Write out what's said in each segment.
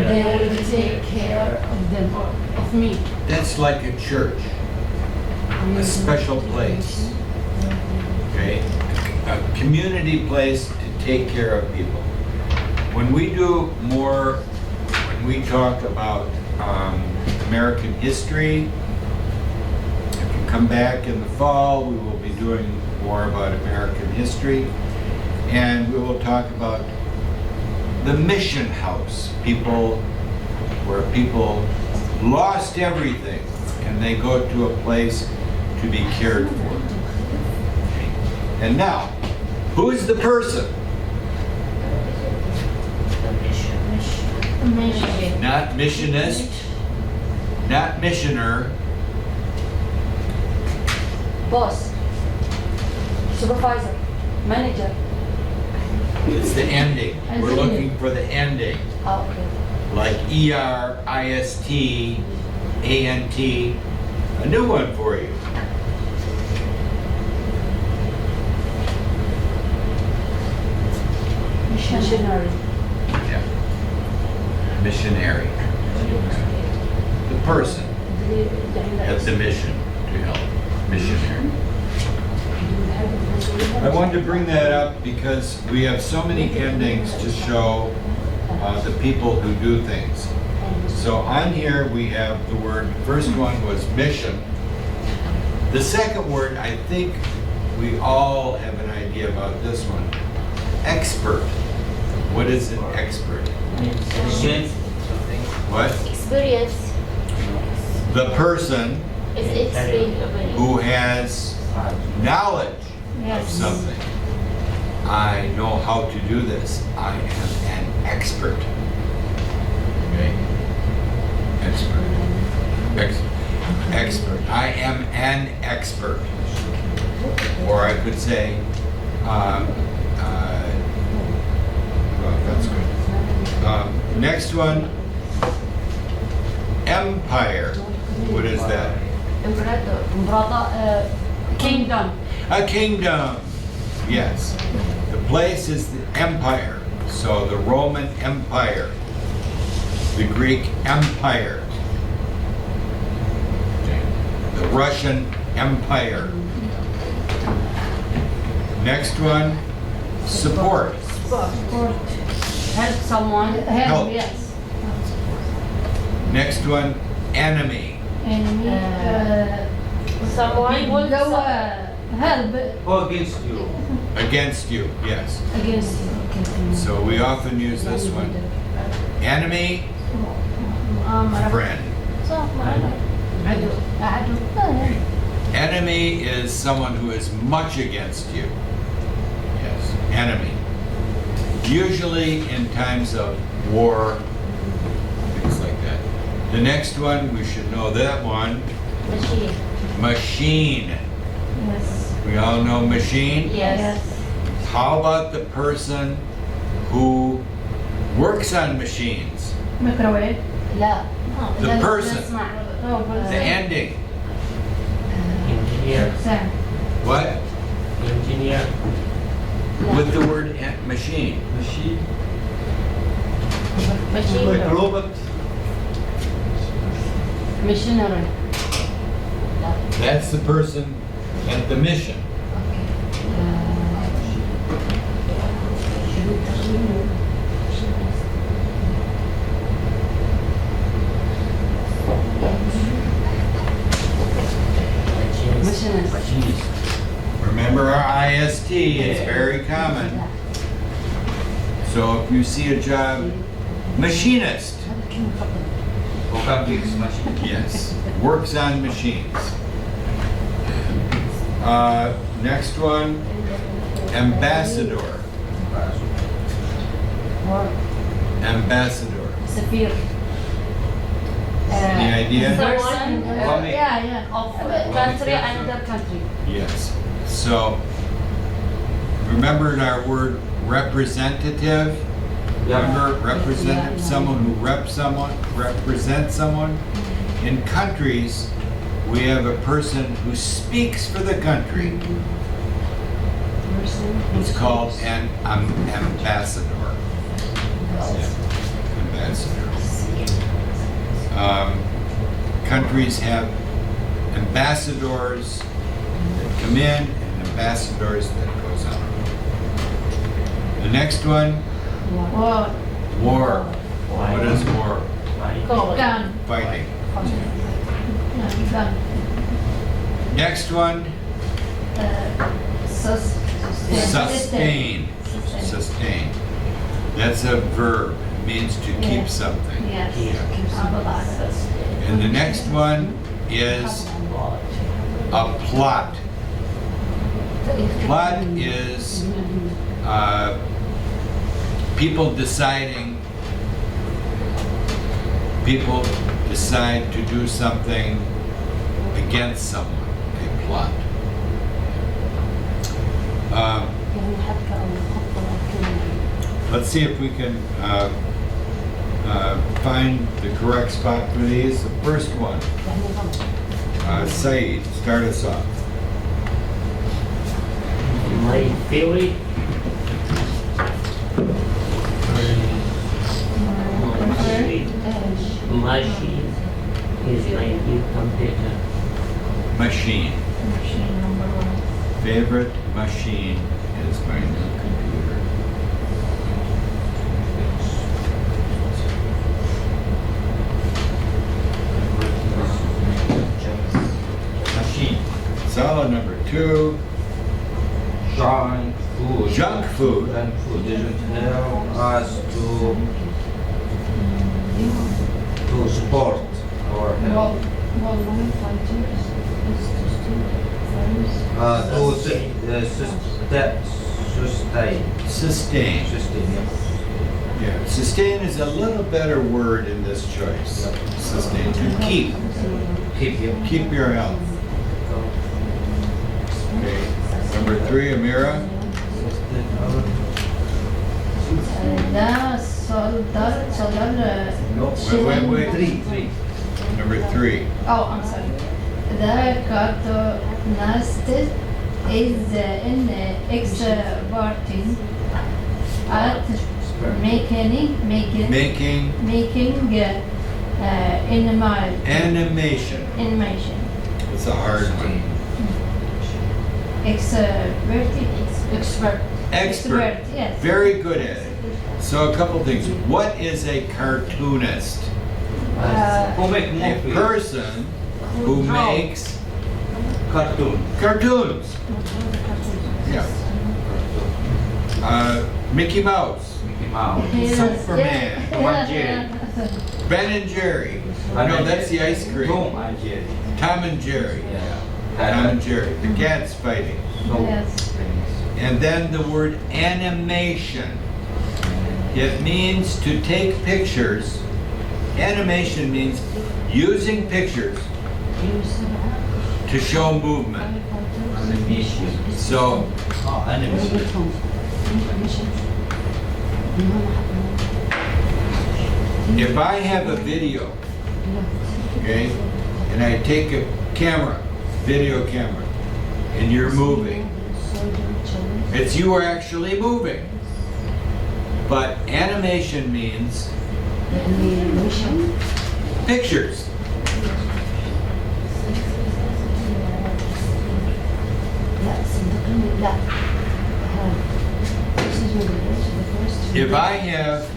They will take care of them, of me. That's like a church, a special place, okay? A community place to take care of people. When we do more, when we talk about American history, if you come back in the fall, we will be doing more about American history, and we will talk about the mission house, where people lost everything and they go to a place to be cared for. Okay. And now, who is the person? Not missionist, not missioner. Boss, supervisor, manager. It's the ending. We're looking for the ending. Oh, okay. Like ER, IST, ANT. A new one for you. Missionary. Yeah. Missionary. The person at the mission to help. Missionary. I wanted to bring that up because we have so many endings to show the people who do things. So on here we have the word, first one was mission. The second word, I think we all have an idea about this one. Expert. What is an expert? What? Experience The person is experience. who has knowledge of something. I know how to do this. I am an expert. Okay? Expert. Expert. I am an expert. Or I could say, well, that's good. Next one, empire. What is that? Kingdom. A kingdom. Yes. The place is the empire. So the Roman Empire, the Greek Empire, the Russian Empire. Next one, support. Help someone. Help. Yes. Next one, enemy. Enemy. Someone People go help Or against you. Against you, yes. against you. Okay. So we often use this one. Enemy, friend. Enemy is someone who is much against you. Yes, enemy. Usually in times of war, things like that. The next one, we should know that one. machine. Machine. Yes. We all know machine. Yes. How about the person who works on machines? Microwave. لا. The person. The The ending. Engineer. What? Engineer. With the word machine. Machine. Machine. Like robot. Missionary. That's the person at the mission. Missionary. Machinist. Remember our IST, it's very common. So if you see a job, machinist, Vocabulary machine. yes, works on machines. Next one, ambassador. Ambassador. Saphir. Any idea? Person. Someone. Yeah. Of country, another country. Yes. So, remember our word representative? Remember representative, someone who represents someone? In countries, we have a person who speaks for the country. It's called an ambassador. countries have ambassadors that come in and ambassadors that goes out. The next one, War. war. What is war? Gun. Fighting. Yeah, gun. Next one, Sustain. sustain. Sustain. That's a verb. It means to Yeah. keep something. Yes. Yeah. And the next one is a plot. Plot is people decide to do something against someone. A plot. Let's see if we can find the correct spot for these. The first one, Saeed, start us off. My favorite machine is my new computer. Machine. Machine number one. Favorite machine is my new computer. Machine. Solid number two, Junk food. junk food. Junk food doesn't help us to support our health. Sustain. Sustain. Sustain, yeah. Yeah, sustain is a little better word in this choice. Sustain, to keep. Keep, yeah. Keep your health. Okay. Number three, Amira. ده solar Wait. Three. Number three. Oh, I'm sorry. The cartoonist is in exporting at making Animation. animation. It's a hard one. Expert. Yes. Very good at it. So a couple things. What is a cartoonist? Who make A movies? person who makes Cartoon. cartoons. Yeah. Mickey Mouse, Mickey Mouse. Superman, Tom and Jerry. Ben and Jerry. No, that's the ice cream. Tom and Jerry. Tom and Jerry. Yeah. Tom and Jerry. The cats fighting. Yes. And then the word animation. It means to take pictures. Animation means using pictures to show movement. Animation. So, Animation. if I have a video, okay, and I take a camera, video camera, and you're moving, it's you are actually moving. But animation means pictures. If I have,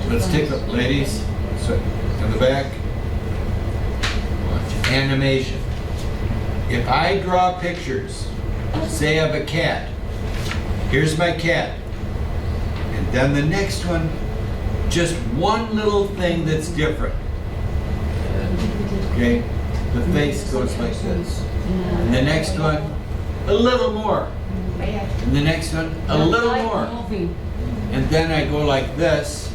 let's take the ladies, so in the back, watch, animation. If I draw pictures, say of a cat, here's my cat, and then the next one, just one little thing that's different. Okay? The face goes like this. And the next one, a little more. And the next one, a little more. And then I go like this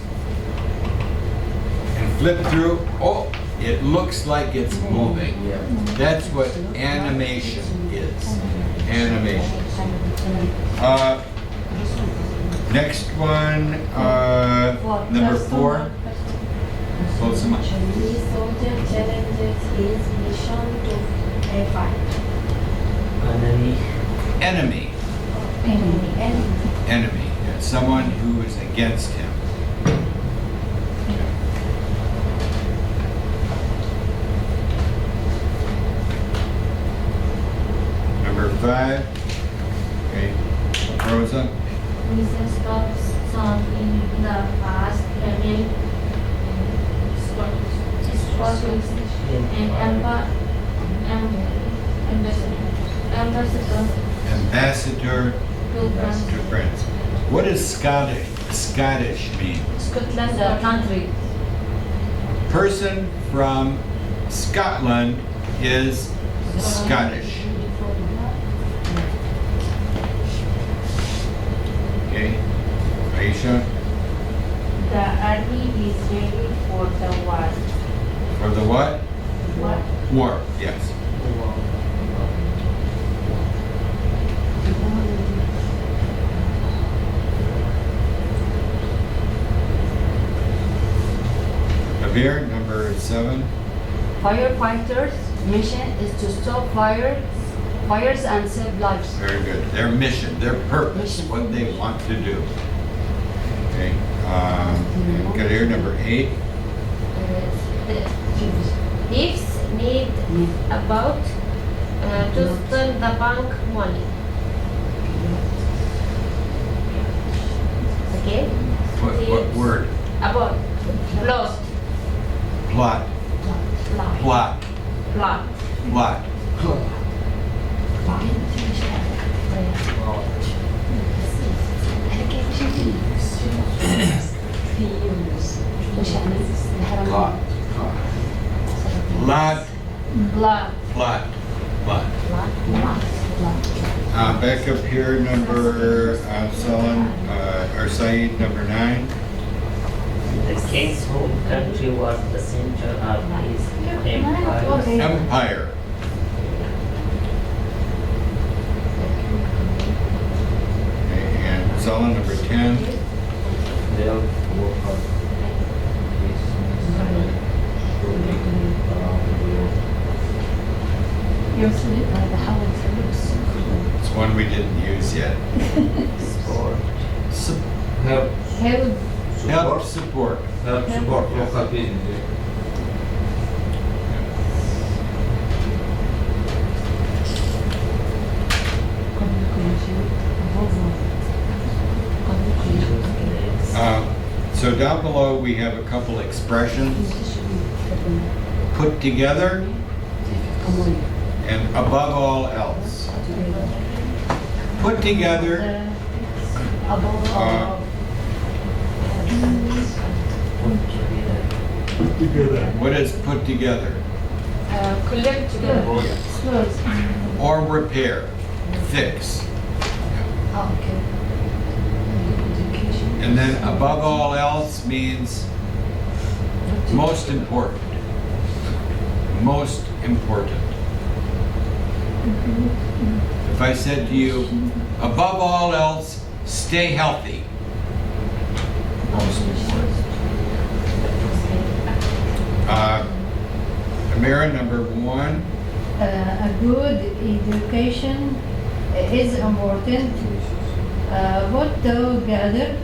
and flip through. Oh, it looks like it's moving. That's what animation is. Animation. Next one, number 4. Close them up. Enemy. Enemy. Yeah, someone who is against him. 5. Okay. Rosa? Mrs. Tops song in the past having Scottish and ambassador Ambassador to France. to France. What does Scottish mean? Scotland, the country. Person from Scotland is Scottish. Okay. Aisha? The army is ready for the war. For the what? War. War. Yes. Abir, number 7. Firefighters' mission is to stop fires and save lives. Very good. Their mission, their purpose, Mission. what they want to do. Okay. And Kadir, number 8. Thieves need about to steal the bank money. Okay? What word? About lost. Plot. Plot. Plot. Plot. Plot. Lot. Plot. Plot. Plot. Back up here, number or Saeed, number 9. The king's home country was the center of his empire. Empire. Okay, and Salah, number 10. They'll work on It's one we didn't use yet. Sport. help Help, support support. help support local business. So down below, we have a couple expressions. Put together and above all else. Put together, what is put together? Collect together. Or repair, fix. And then above all else means most important. Most important. If I said to you, above all else, stay healthy. Most important. Amira, number 1. A good education is important. Put together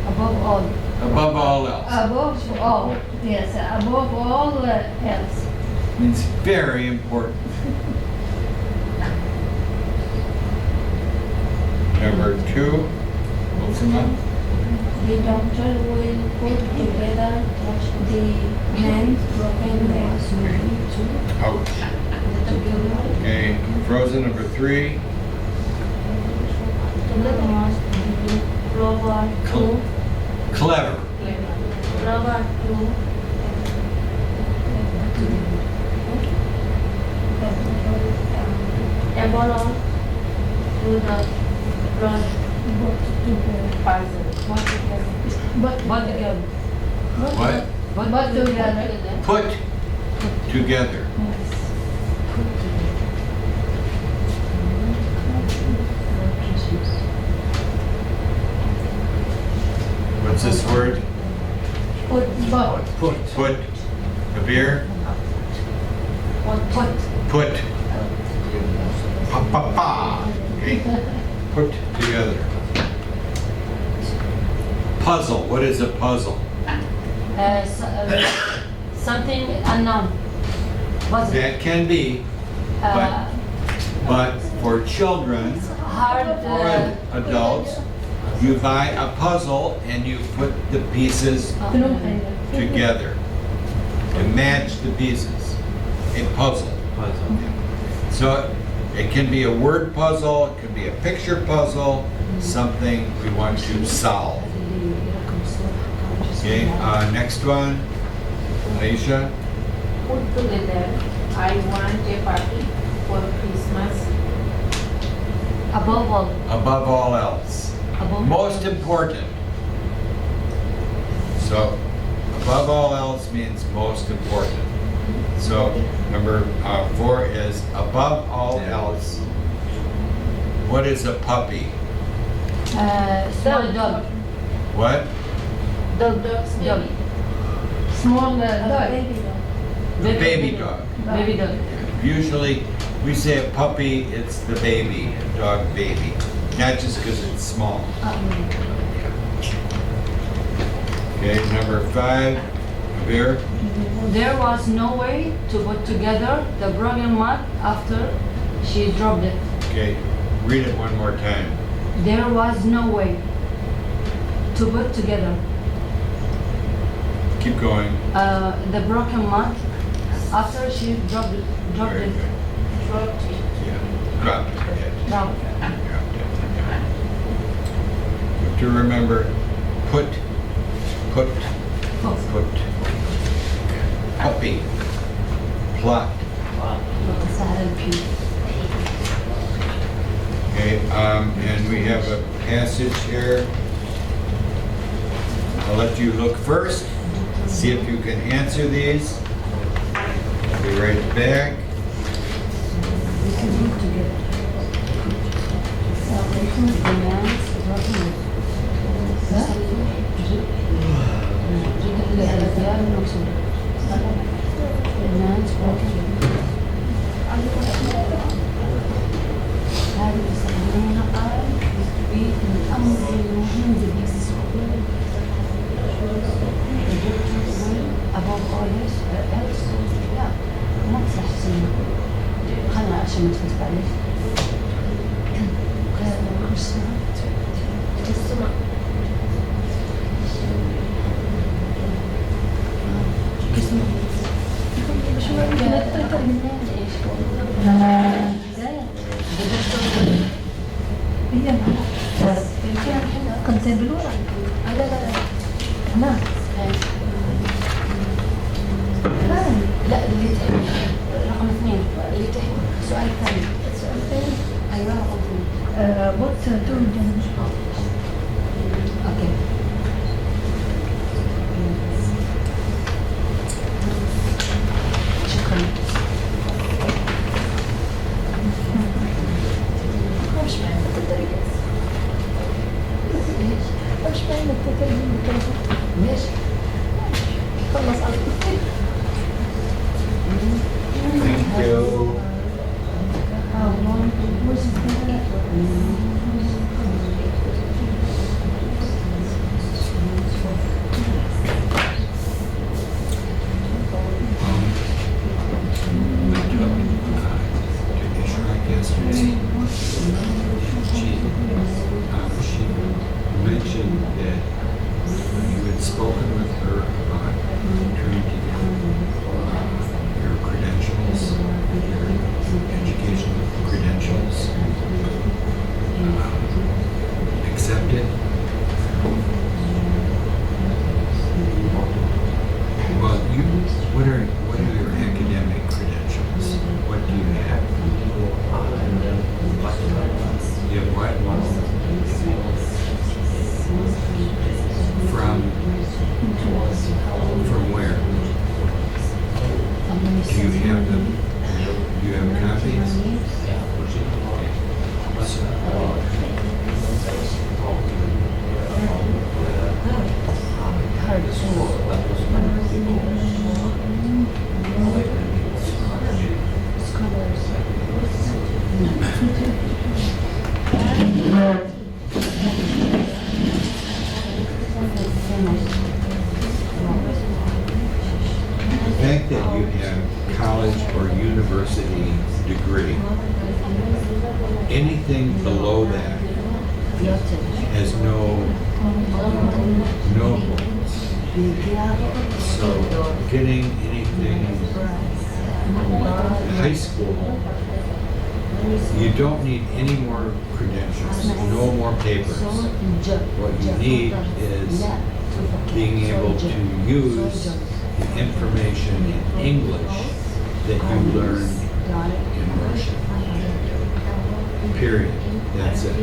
Above all. Above all else. above all. Yes, above all else. Means very important. Number 2. Ultima. The doctor will put together the man's broken leg. Ouch. Okay. Frozen, number 3. Robot to Clever. robot to evolve to the puzzle. But What? together. Put together. What's this word? But Put. Kabir? Put. Pa pa pa. Okay. Put together. Puzzle. What is a puzzle? Something unknown. Was it? That can be, but But for children hard. or adults, you buy a puzzle and you put the pieces together and match the pieces. A puzzle. So it can be a word puzzle, it can be a picture puzzle, something we want to solve. Okay, next one, Aisha. Put together, I want a party for Christmas. Above all. Above all else. Above Most important. So, above all else means most important. So, number 4 is above all else. What is a puppy? Small dog. What? Dog. Small dog. Baby dog. Baby dog. Usually, we say a puppy, it's the baby, dog baby. Not just because it's small. Okay, number 5, Veer. There was no way to put together the broken mug after she dropped it. Okay, read it one more time. There was no way to put together Keep going. the broken mug after she dropped it. Very good. Yeah, dropped it. Dropped it. Dropped it. You have to remember, put. Puppy. Plot. Okay, and we have a passage here. I'll let you look first, see if you can answer these. I'll be right back. Above all else, لا ما تصلح سنة خلنا عشان ما تفوت عليه كنت زي بالورق. لا لا لا. هنا. لا اللي رقم 2 اللي تحت السؤال الثاني. السؤال الثاني. ايوه رقم 2. What to do? اوكي. شكرا. مش مهم التدريس. مش مهم التدريس. ليش؟ خلص على Thank you. She mentioned that you had spoken with her about trying to get your credentials, your educational credentials accepted. Well, what are your academic credentials? What do you have? You have what? From where? Do you have them? Do you have copies? The fact that you have college or university degree Anything below that has no voice. So getting anything high school, you don't need any more credentials, no more papers. What you need is being able to use the information in English that you learned in Russian. Period. That's it.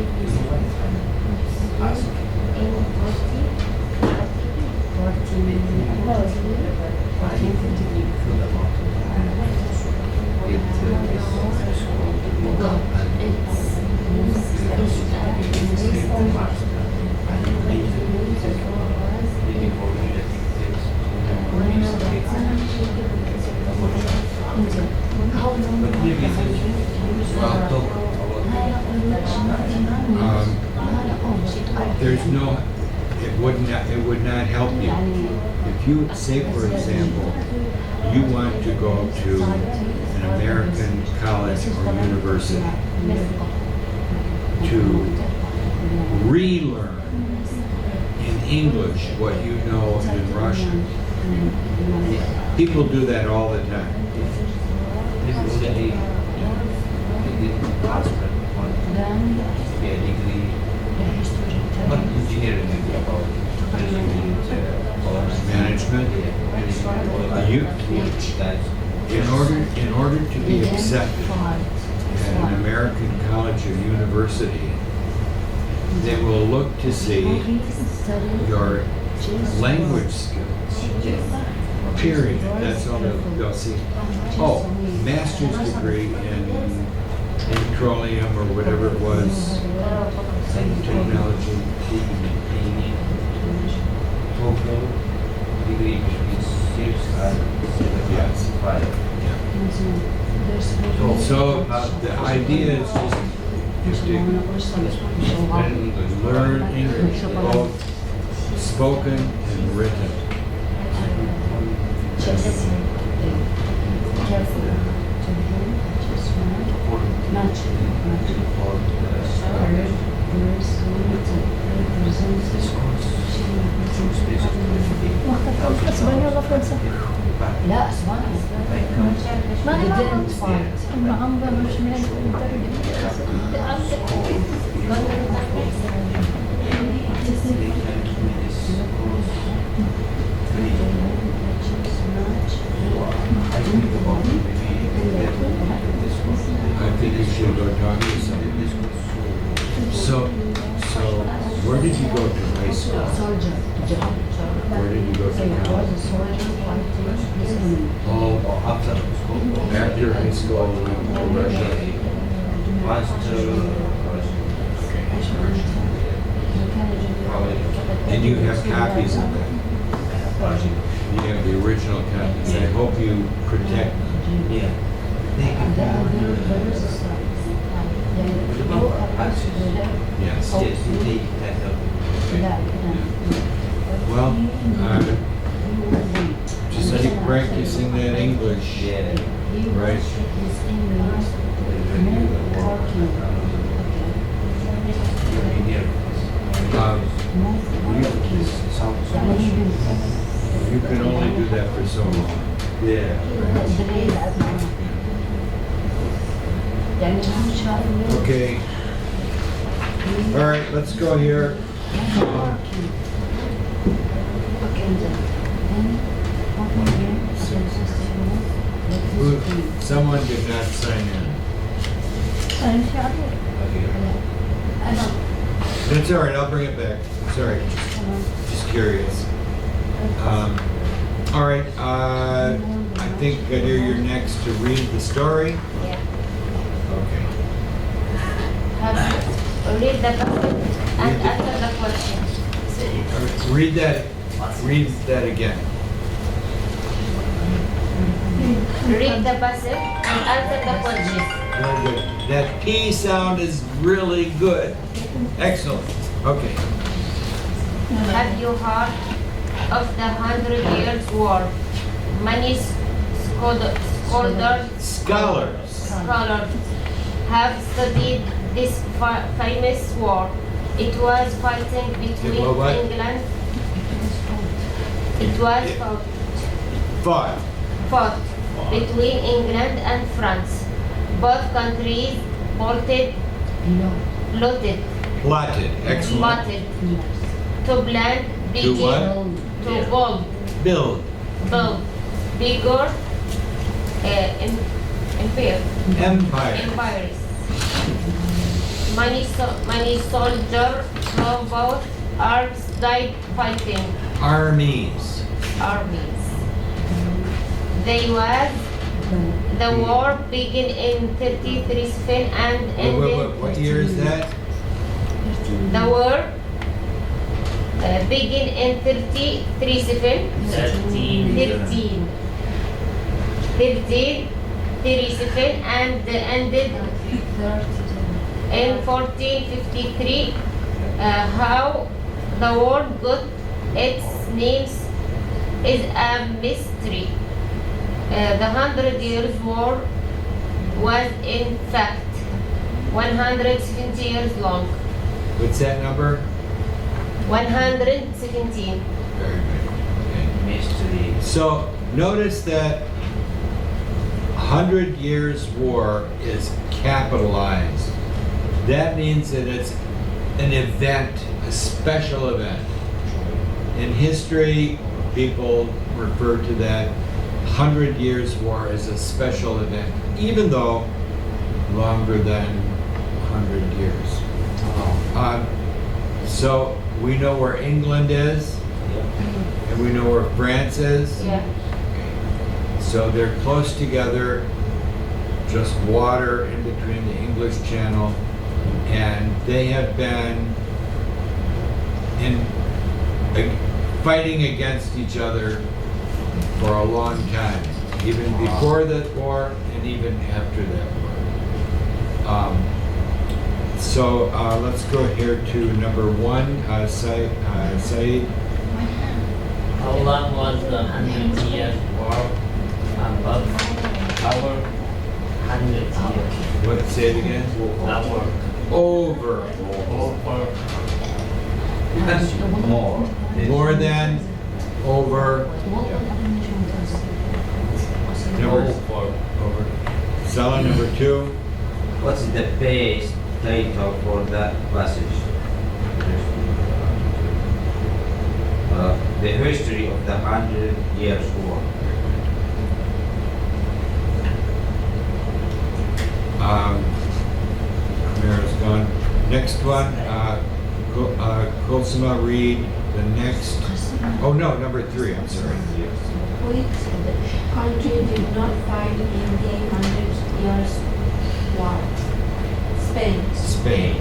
There's no, it would not help you. If you, say for example, you want to go to an American college or university to relearn in English what you know in Russian. People do that all the time. This is already degree, not engineering, about Management. In order to be accepted at an American college or university, they will look to see your language skills. Period. That's all they'll see. Oh, master's degree in petroleum or whatever it was, technology. Degree between 6 and 7.5. So the idea is just to learn English, both spoken and written. اسبانيا ولا فرنسا؟ لا اسبانيا. ما didn't fight. المعمبة مش من I think you should go talk to somebody. So where did you go to high school? Soldier. Where did you go to college? Oh, After school, after high school, we went to Russia. master, And you have copies of that. You have the original copies. I hope you protect them. yeah. Yes. Yes, they kind of Well, just keep practicing that English, right? You can only do that for so long. yeah. Okay. All right, let's go here. Someone did not sign in. That's all right, I'll bring it back. Sorry, just curious. All right, I think here you're next to read the story. Yeah. Okay. Read the topic and answer the question. Read that again. Read the passage and answer the question. Very good. That P sound is really good. Excellent. Okay. Have you heard of the 100 Years' War? Many scholars have studied this famous war. It was fighting between what? England. It was fought between England and France. Both countries plotted, Excellent. plotted to blend To what? to Build. build bigger empires. Many soldiers from both arms died fighting Armies. armies. The war began in 33 and ended. What year is that? The war began in 37 and ended in 1453. How the war got its names is a mystery. The 100 Years' War was in fact 170 years long. What's that number? 117. Very good. Okay. Mystery. So notice that 100 Years' War is capitalized. That means that it's an event, a special event. In history, people refer to that 100 Years' War as a special event, even though longer than 100 years. So we know where England is, and we know where France is. Yeah. So they're close together, just water in between the English Channel, and they have been fighting against each other for a long time, even before that war and even after that war. So let's go here to number 1, Said. How long was the 100 Years' War? About our 100 years. What? Say it again. Our Over. over More. More than. Over. Number. Over. Sala, number 2. What's the base title for that passage? The history of the 100 Years' War. Camara's gone. Next one, Kulsuma, read the next. Oh no, number 3. I'm sorry. Which country did not fight in the 100 Years' War? Spain. Spain.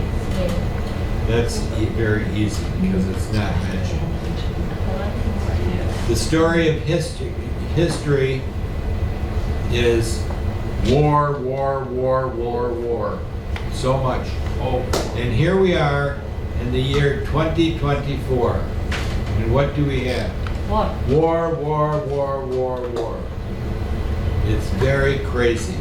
That's very easy because it's not mentioned. The story of history is war, war, war, war, war. So much. And here we are in the year 2024. And what do we have? What? War, war, war, war, war. It's very crazy.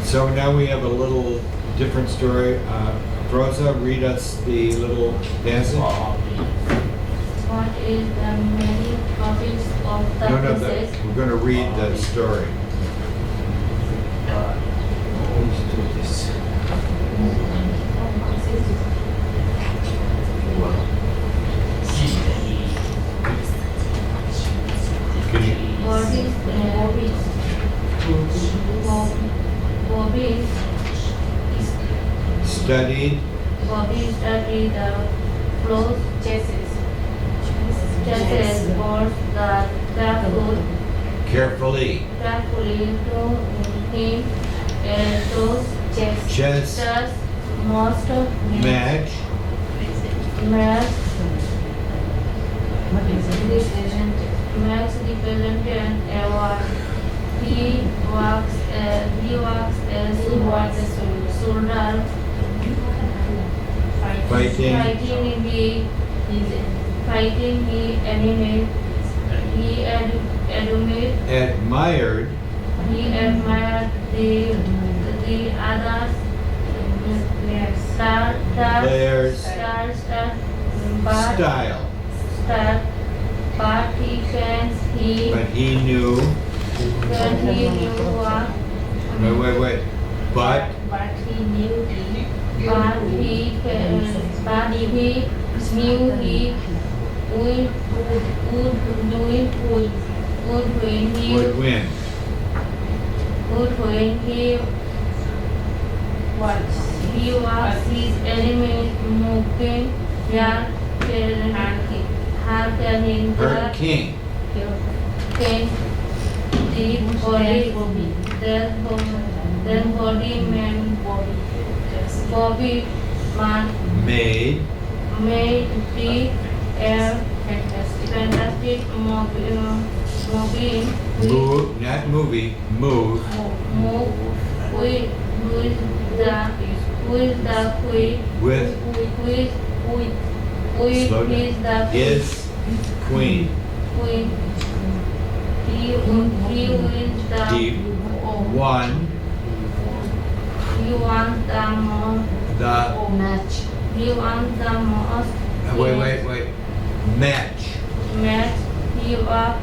So now we have a little different story. Rosa, read us the little passage. What is the many copies of the No, passage? we're going to read the story. Bobby studied the close chassis for the carefully to him those chess most Match. represented award. He works as soldier Fighting. He admired he admired the others Players' style. style. But he knew But he knew what. wait. But But he knew he But he knew he would when he would win. was his enemy moving yard carrying Her the king. king the body man Bobby man Made made the air fantastic moving move, not movie, move with the Slow down. the his queen. queen. He wins the Deep one he wants the most the Match. he wants the most wait match. match. He was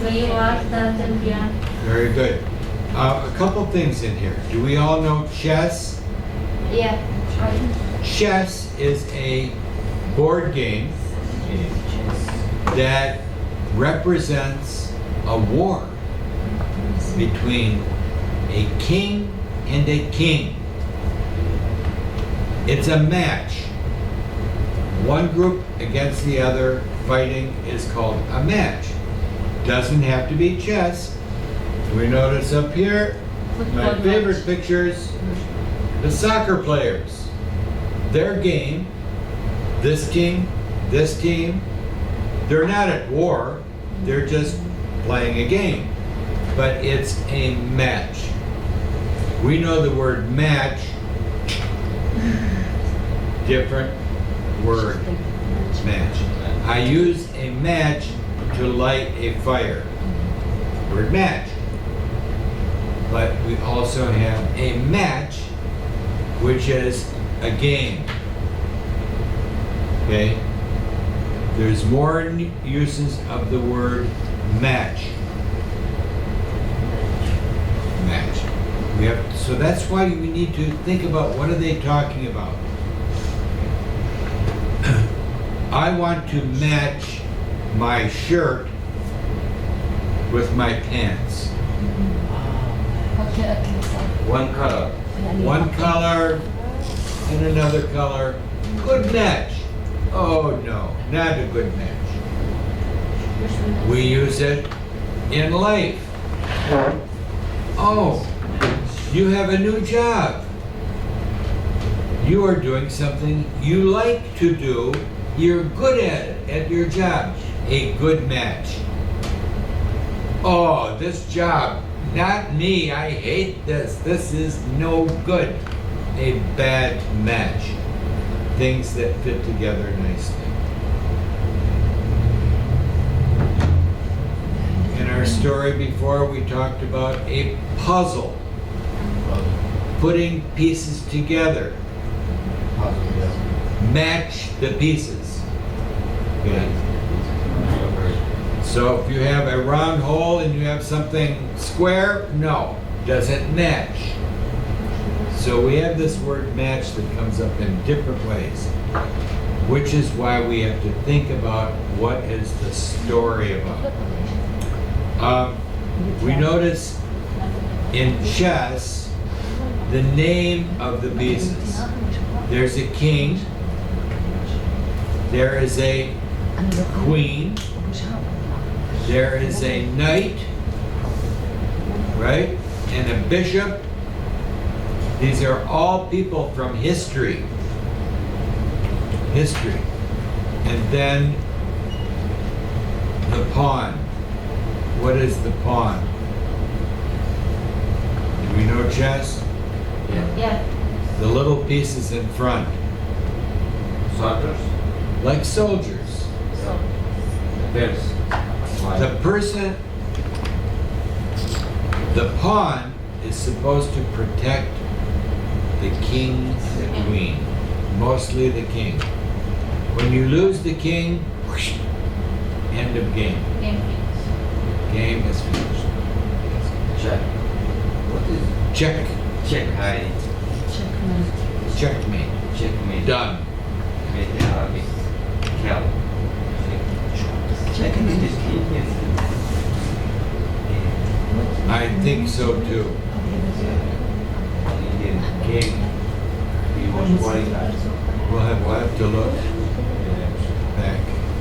the champion. Very good. A couple things in here. Do we all know chess? Yeah. Chess is a board game that represents a war between a king and a king. It's a match. One group against the other fighting is called a match. Doesn't have to be chess. We notice up here, my favorite pictures, the soccer players. Their game, this team, they're not at war, they're just playing a game. But it's a match. We know the word match, different word, match. I use a match to light a fire. Word match. But we also have a match, which is a game. Okay? There's more uses of the word match. Match. So that's why we need to think about what are they talking about. I want to match my shirt with my pants. One color. One color and another color. Good match. Oh no, not a good match. We use it in life. Oh, you have a new job. You are doing something you like to do. You're good at it, at your job. A good match. Oh, this job, not me. I hate this. This is no good. A bad match. Things that fit together nicely. In our story before, we talked about a puzzle. Putting pieces together. Match the pieces. Okay. So if you have a round hole and you have something square, no, doesn't match. So we have this word match that comes up in different ways, which is why we have to think about what is the story about. We notice in chess the name of the pieces. There's a king, there is a queen, there is a knight, right? And a bishop. These are all people from history. History. And then the pawn. What is the pawn? Do we know chess? Yeah. The little pieces in front. Soldiers. Like soldiers. Yes. The person The pawn is supposed to protect the king and the queen, mostly the king. When you lose the king, whoosh, end of game. Game is finished. Check. What is Check. check? Hi. Checkmate. Checkmate. Done. Mate in Arabic. Kel. Check. It is Indian. I think so too. Indian king. He was bodyguard. We'll have to look back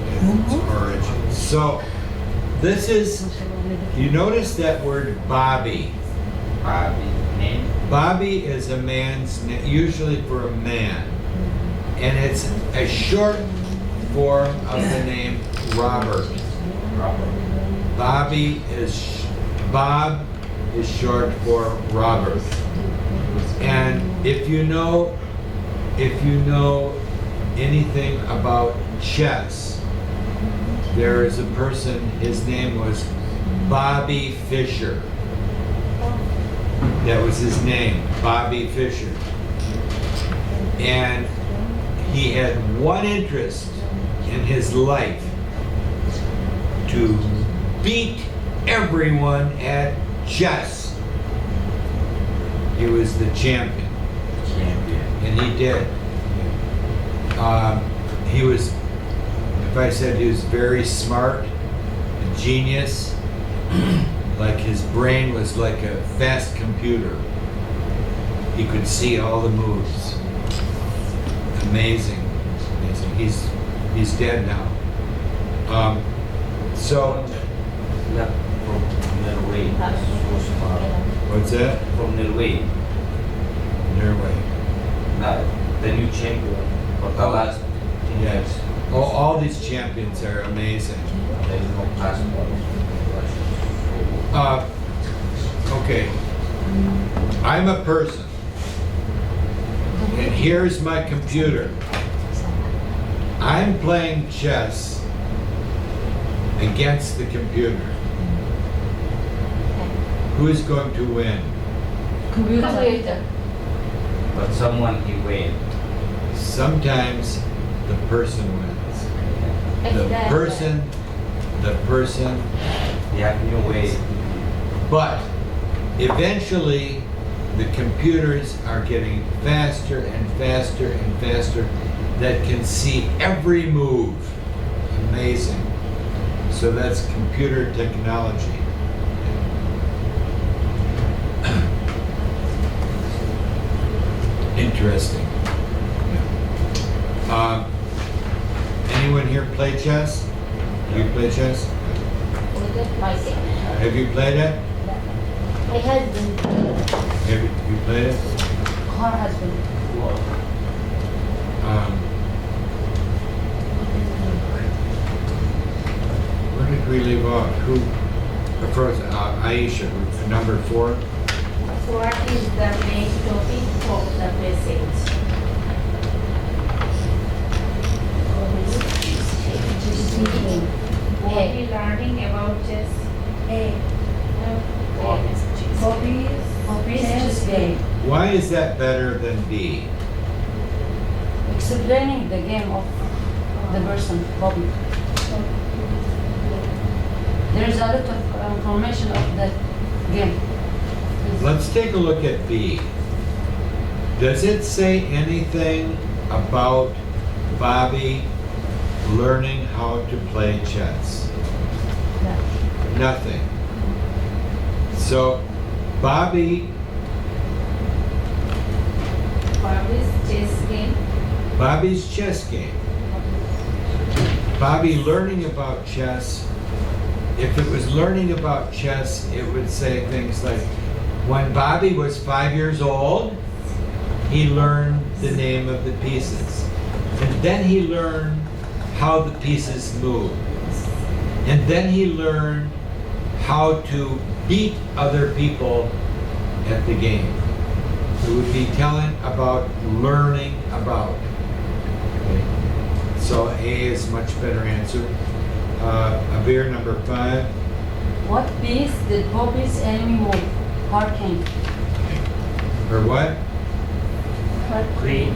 at its origin. So this is, you notice that word Bobby. Bobby. Name. Bobby is a man's name, usually for a man. And it's a short form of the name Robert. Robert. Bobby Bob is short for Robert. And if you know anything about chess, there is a person, his name was Bobby Fischer. That was his name, Bobby Fischer. And he had one interest in his life: to beat everyone at chess. He was the champion. And he did. He was, if I said he was very smart, a genius, like his brain was like a fast computer. He could see all the moves. Amazing. Amazing. He's dead now. So, Yeah, from Norway. So smart. what's that? From Norway. Norway. The new champion for the last 10 years. Yes. Oh, all these champions are amazing. There is no passport. Okay. I'm a person. And here's my computer. I'm playing chess against the computer. Who is going to win? Computer. But someone he win. Sometimes the person wins. The person, They have new way. but eventually the computers are getting faster and faster and faster that can see every move. Amazing. So that's computer technology. Interesting. Yeah. Anyone here play chess? Do you play chess? Have you played it? My husband. Have you played it? Her husband. Where did we leave off? Who? First, Aisha, number 4. What is the main topic of the message? What we learning about chess? Hobbies chess game. Why is that better than B? Explaining the game of the person, hobby. There is a lot of information of the game. Let's take a look at B. Does it say anything about Bobby learning how to play chess? Nothing. So, Bobby's chess game. Bobby learning about chess. If it was learning about chess, it would say things like, when Bobby was 5 years old, he learned the name of the pieces. And then he learned how the pieces move. And then he learned how to beat other people at the game. It would be telling about learning about. Okay. So A is much better answer. Abir, number 5. What piece did Bobby's enemy move? Her king. Her what? Queen.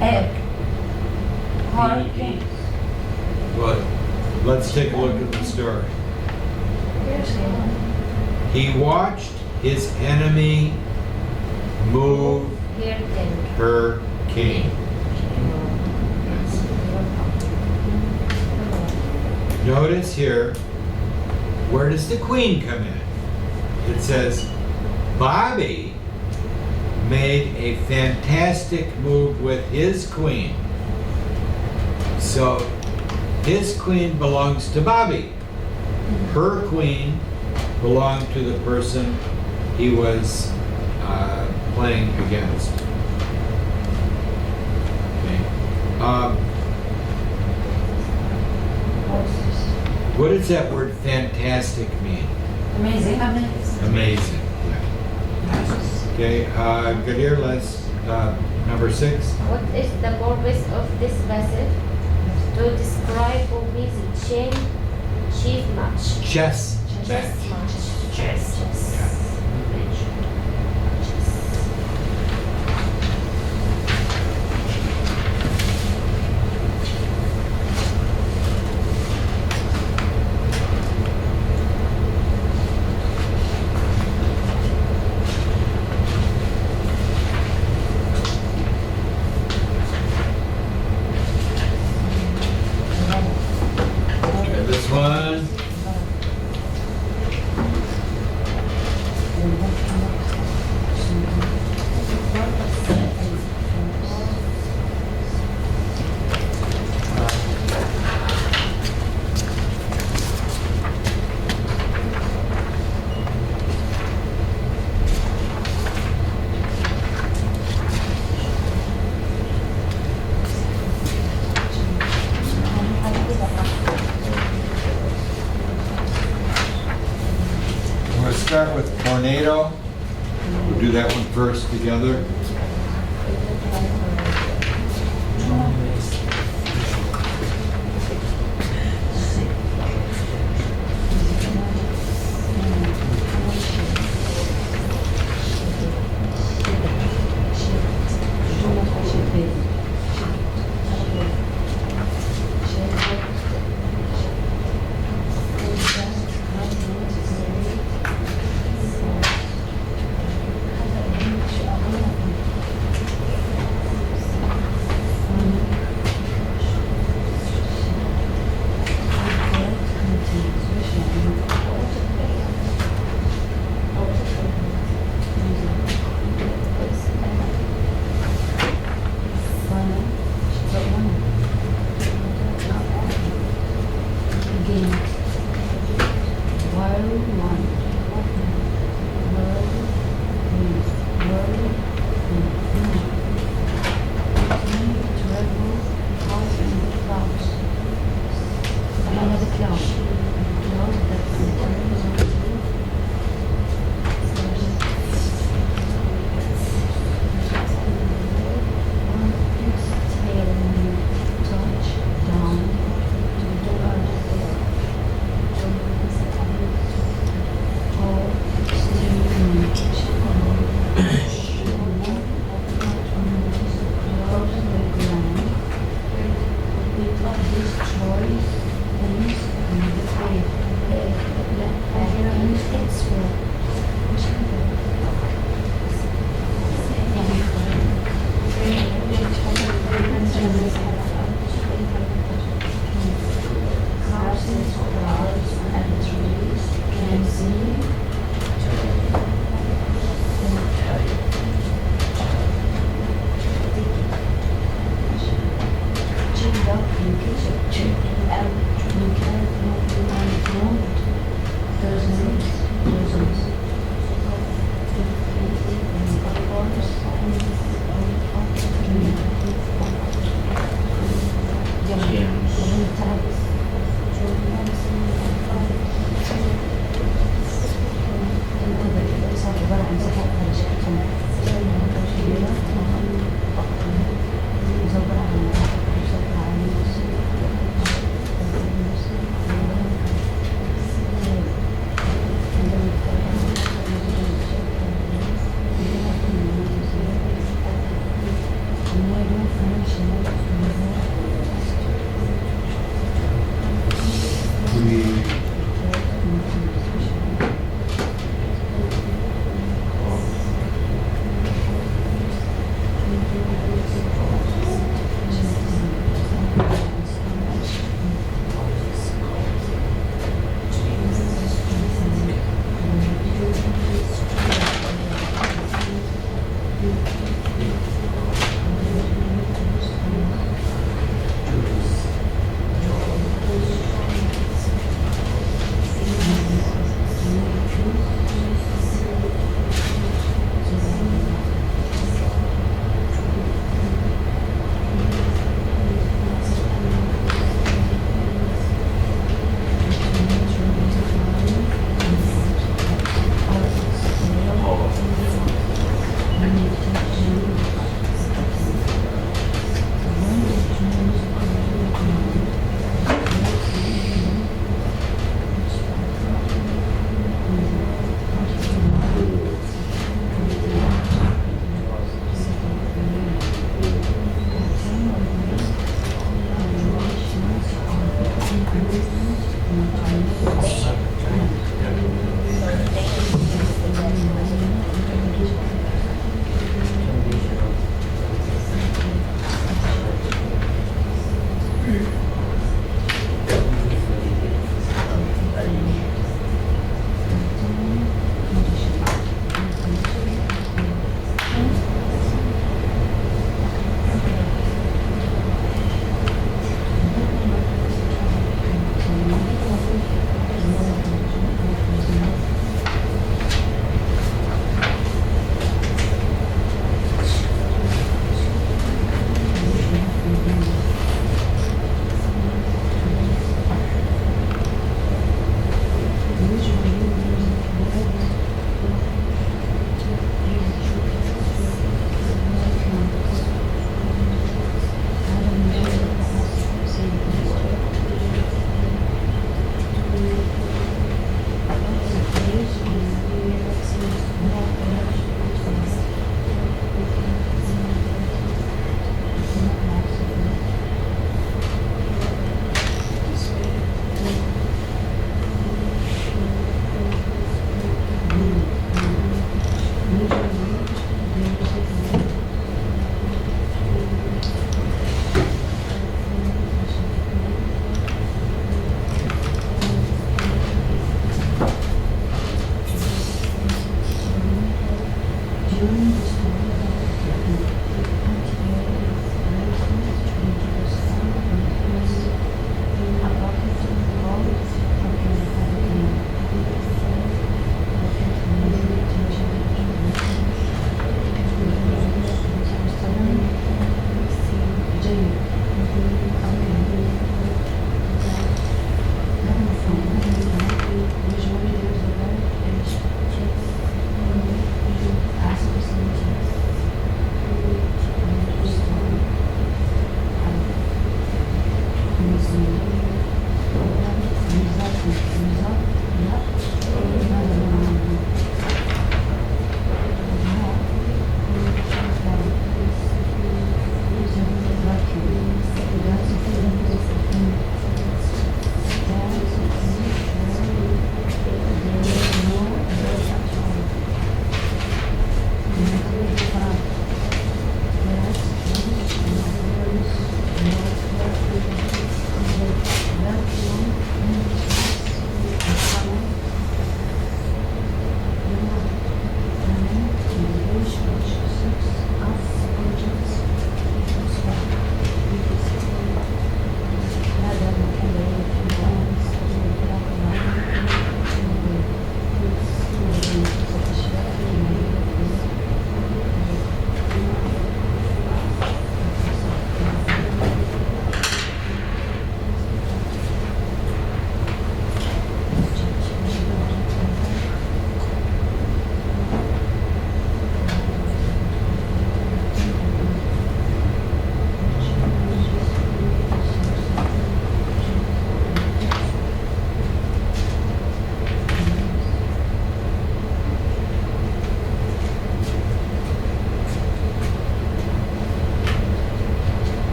Her Queen. king. Well, let's take a look at the story. He watched his enemy move Here then. her king. Notice here, where does the queen come in? It says, Bobby made a fantastic move with his queen. So his queen belongs to Bobby. Her queen belonged to the person he was playing against. Okay. What does that word fantastic mean? Amazing. Amazing. Yeah. Okay, Gadir, let's, number 6. What is the purpose of this passage? To describe Bobby's chief match. Chess Chess match. match. Chess. Okay, this one. We'll start with tornado. We'll do that one first together.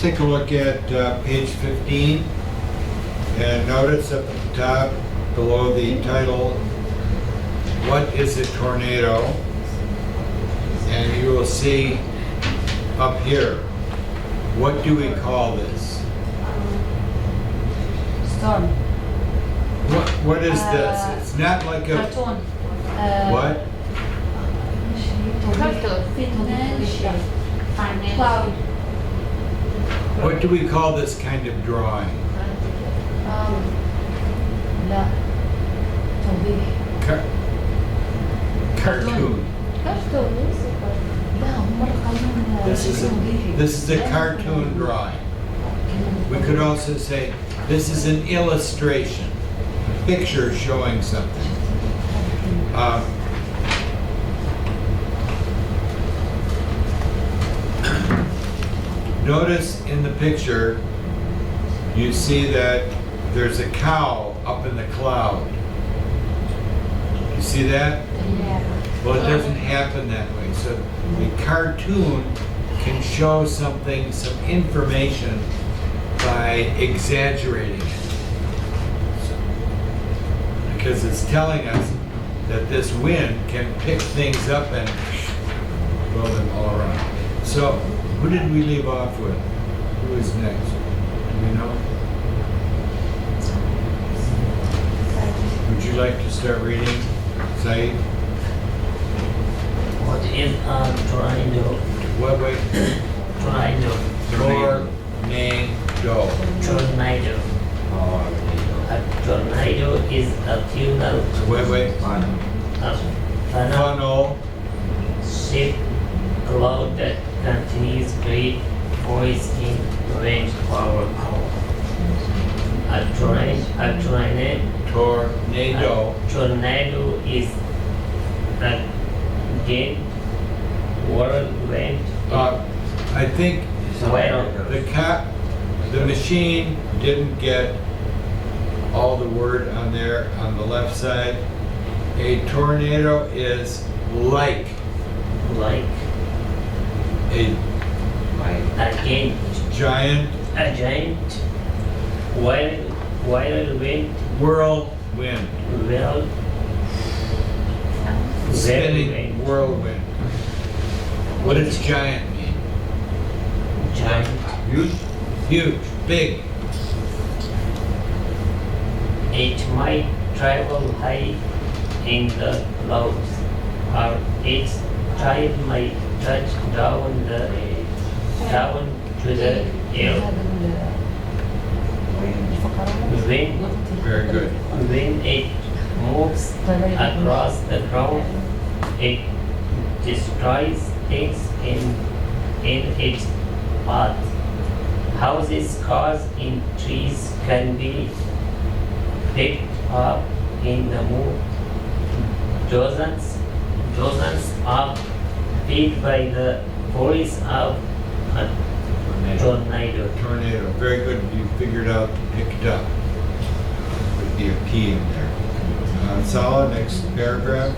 take a look at page 15, and notice up at the top, below the title, what is a tornado? And you will see up here, what do we call this? Storm. What is this? It's not like a, Cartoon. what? Financial. Cloud. What do we call this kind of drawing? لا. Car- cartoon. لا هم مرة قالوا This is a cartoon drawing. We could also say, this is an illustration, a picture showing something. Notice in the picture, you see that there's a cow up in the cloud. You see that? Well, it doesn't happen that way. So the cartoon can show something, some information by exaggerating it. Because it's telling us that this wind can pick things up and blow them all around. So who did we leave off with? Who is next? Do we know? Would you like to start reading, Saeed? What is a tornado? What way? Tornado. Tornado. Tornado. A tornado is a funnel. Wait. A funnel Funnel. shaped cloud that contains great forcing wind power. A tornado is a gale whirlwind. I think the machine didn't get all the word on there on the left side. A tornado is like a giant whirlwind whirlwind. Spinning whirlwind. What does giant mean? giant. Huge, big. It might travel high in the clouds, or its tail might touch down to the air. Very good. When it moves across the ground, it destroys things in its path. Houses, cars, and trees can be picked up in the move. Dozens of feet by the force of a tornado. Tornado. Very good. You figured out picked up. Would be a P in there. Sala, next paragraph.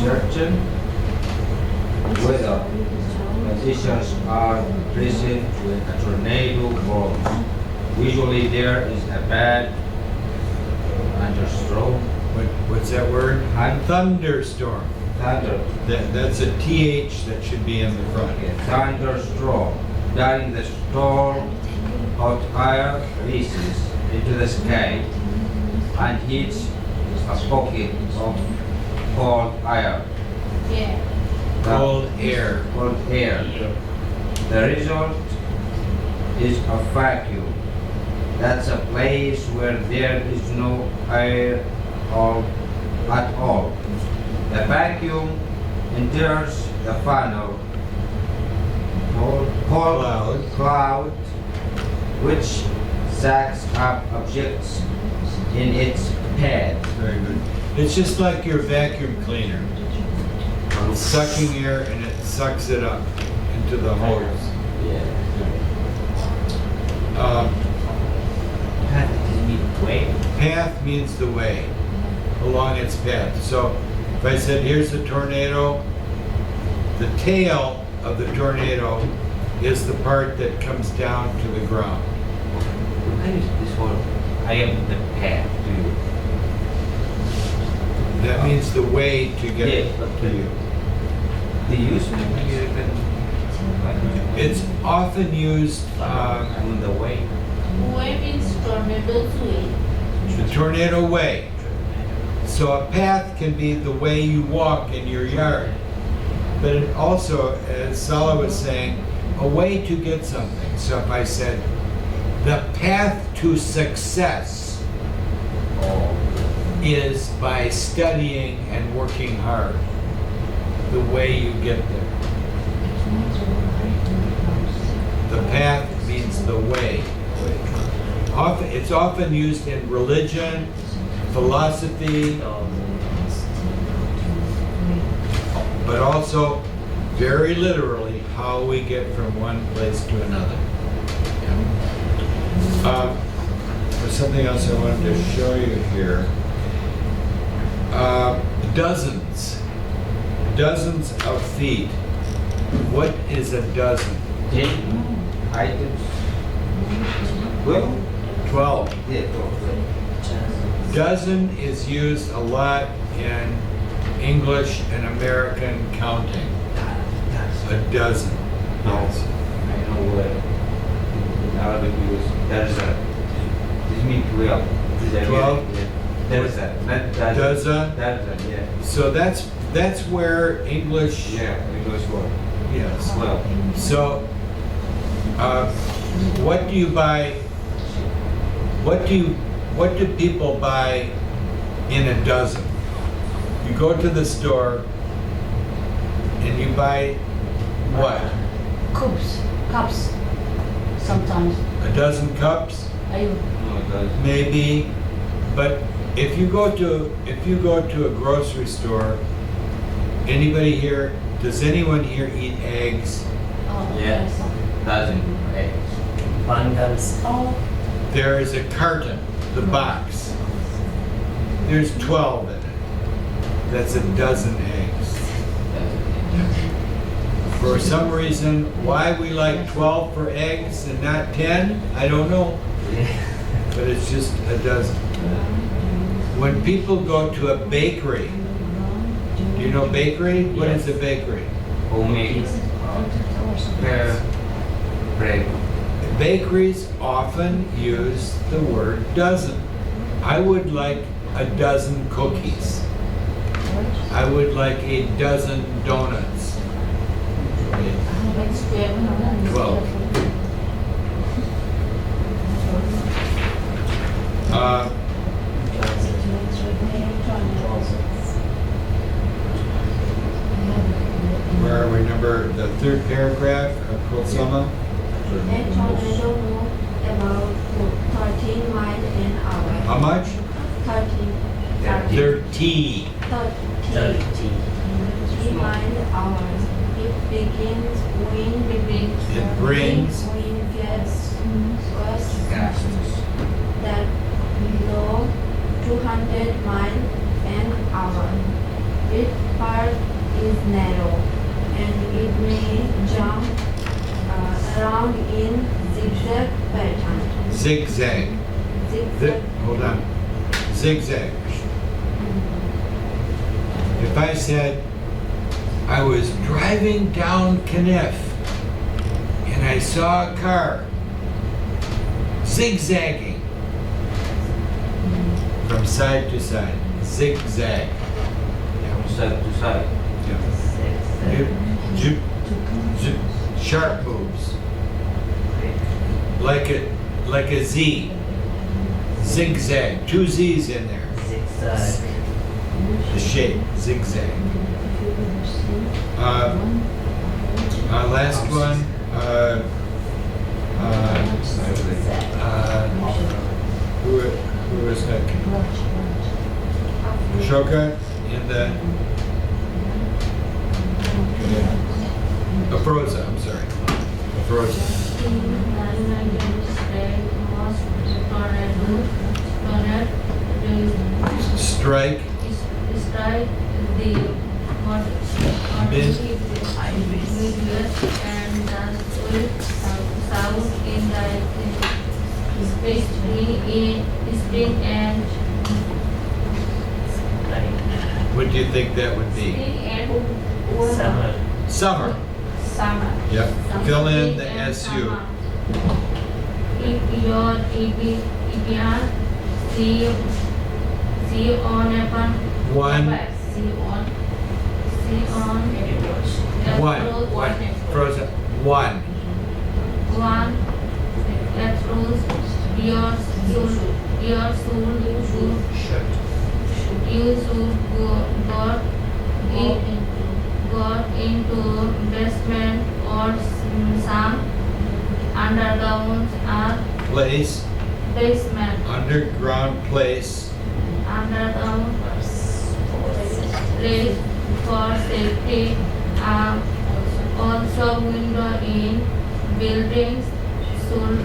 Certain weather conditions are present when a tornado forms. Usually there is a bad thunderstorm. What's that word? Thunderstorm. Thunderstorm. Thunder. That's a TH that should be in the front. Okay. Thunderstorm. During the storm, hot air rises into the sky and hits a pocket of cold air. Yeah. Cold air. Cold air. The result is a vacuum. That's a place where there is no air at all. The vacuum enters the funnel cloud, which sucks up objects in its path. Very good. It's just like your vacuum cleaner. It's sucking air and it sucks it up into the hose. Path means the way, along its path. So if I said, here's a tornado, the tail of the tornado is the part that comes down to the ground. I use this word. I am the path to you. That means the way to get Yeah, to you. They use me American. It's often used, I'm on the way. Way means tornado's way. the tornado way. So a path can be the way you walk in your yard. But it also, as Sala was saying, a way to get something. So if I said, the path to success is by studying and working hard. The way you get there. The path means the way. It's often used in religion, philosophy, but also very literally how we get from one place to another. There's something else I wanted to show you here. Dozens. Dozens of feet. What is a dozen? 10 items. Well, 12. yeah, 12. Dozen is used a lot in English and American counting. A dozen. Yes. I know where in Arabic use there's a. This means 12. 12? There's a. Not Dozen? There's a, yeah. So that's where English. Yeah, English word. Yes. 12. So, what do you buy? What do people buy in a dozen? You go to the store and you buy what? Cups. Sometimes. A dozen cups, Ayun. No, there's maybe. But if you go to a grocery store, anybody here? Does anyone here eat eggs? Oh, Yes. dozen eggs. Bundles. Oh, There is a carton, the box. There's 12 in it. That's a dozen eggs. For some reason, why we like 12 for eggs and not 10, I don't know. But it's just a dozen. When people go to a bakery, do you know bakery? What is a bakery? Homemade bread. Bakeries often use the word dozen. I would like a dozen cookies. I would like a dozen donuts. 12. Where are we? Number the third paragraph of Kulsama? A tornado moved about 13 miles an hour. How much? 13. 30. 30 miles an hour. It begins wind. It brings. Wind gets worse that below 200 miles an hour. Its part is narrow and it may jump around in zigzag pattern. Zigzag. Zigzag. Hold on. Zigzag. If I said I was driving down Kniff and I saw a car zigzagging from side to side. Zigzag. From side to side. Sharp moves. Like a Z. Zigzag. 2 Z's in there. Zigzag. The shape. Zigzag. Last one. Who is that? Ashoka in the Afroza, I'm sorry. Afroza. Strike. Strike the Mid. Midwest and and the will sound in the spring and What do you think that would be? Spring and Summer. Summer. summer. Yep. Fill in the and SU. summer. Your Ibian see on upon One. see on One. Frozen. One. one approach your soul you should go into basement or some underground Place. basement Underground place. underground place for safety. Also window in buildings should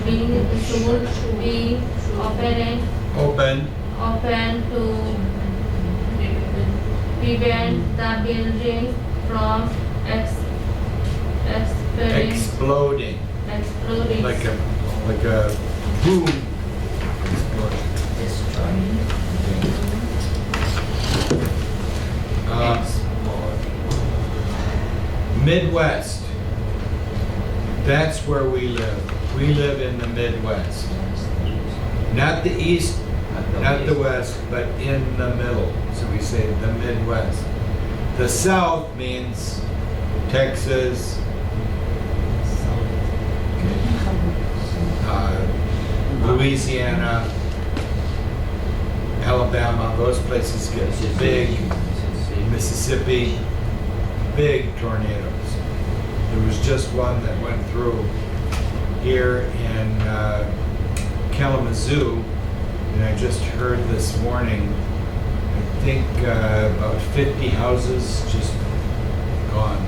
be open to prevent the building from Exploding. exploding. Like a boom. Explosion. Midwest. That's where we live. We live in the Midwest. Not the East, not the West, but in the middle. So we say the Midwest. The South means Texas, Louisiana, Alabama, those places get big. Mississippi, big tornadoes. There was just one that went through here in Kalamazoo, and I just heard this morning, I think about 50 houses just gone,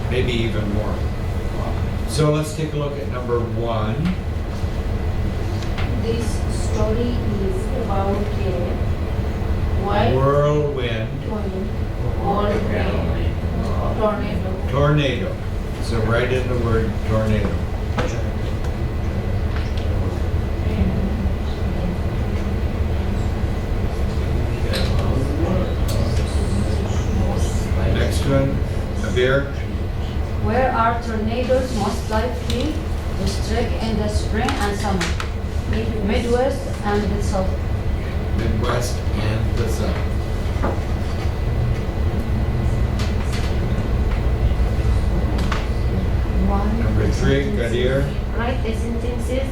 maybe even more. So let's take a look at number 1. This story is about a white Whirlwind tornado. tornado. So write in the word tornado. Next one, Abir. Where are tornadoes most likely to strike in the spring and summer? Midwest and the South. Midwest and the South. Number 3, Kadir. Write the sentences.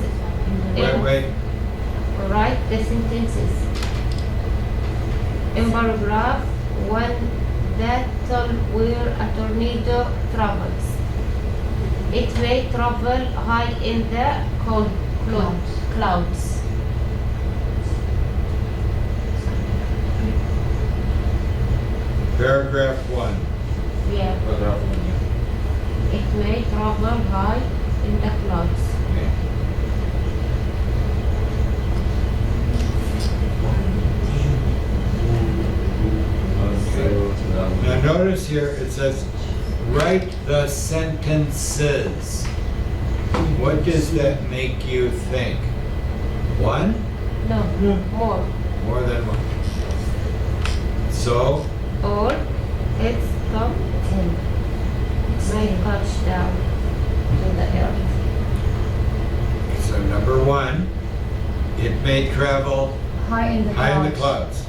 Wait. Write the sentences. In paragraph 1, that where a tornado travels. It may travel high in the clouds. Paragraph 1. Yeah. It may travel high in the clouds. Okay. Now notice here it says, write the sentences. What does that make you think? One? No, more. More than one. So, Or it's top 10. May touch down to the earth. so number 1, it may travel High in the high in the clouds.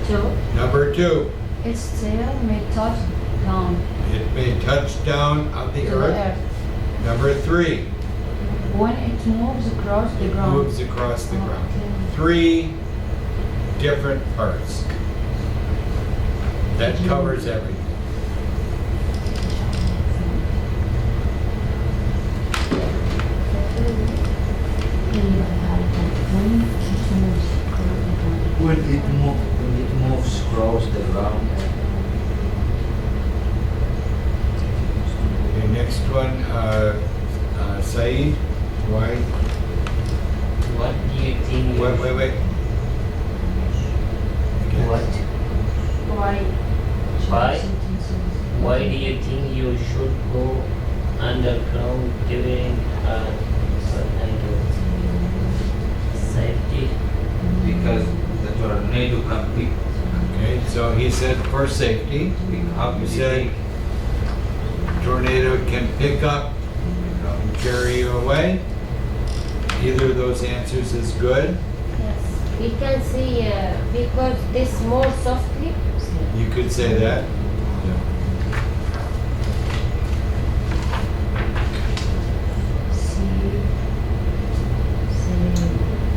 clouds. 2. Number 2, Its tail may touch down it may touch down on the to the earth. earth. Number 3, When it moves across the it ground. moves across the ground. Okay. 3 different parts. That covers everything. When it moves across the ground. Okay, next one, Saeed. Why? What do you think? Wait. What? Why? Why? Why do you think you should go tornado can pick Okay, so he said for safety. up You the said thing. tornado can pick up and carry you away. Either of those answers is good. We can see because this more softly. You could say that.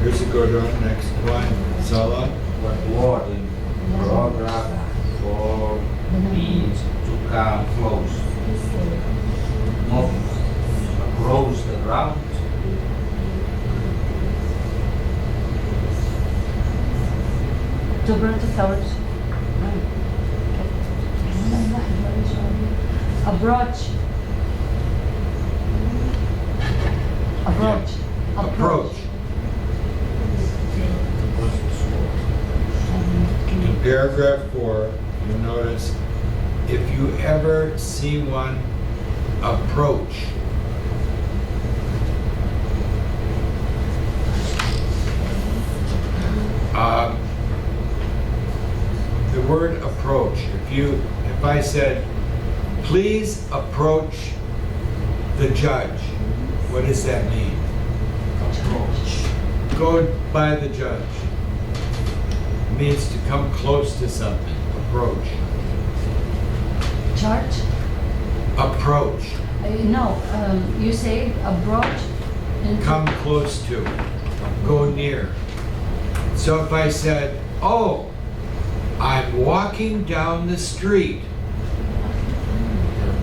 Here's a good one. Next one. Sala. What word in paragraph form means to come close? Move across the ground. To burn the flowers. Approach. Approach. Approach. In paragraph 4, you'll notice if you ever see one approach, the word approach, if I said, please approach the judge, what does that mean? Approach. Go by the judge. It means to come close to something. Approach. Church? Approach. No, you say approach. And Come close to. Go near. So if I said, oh, I'm walking down the street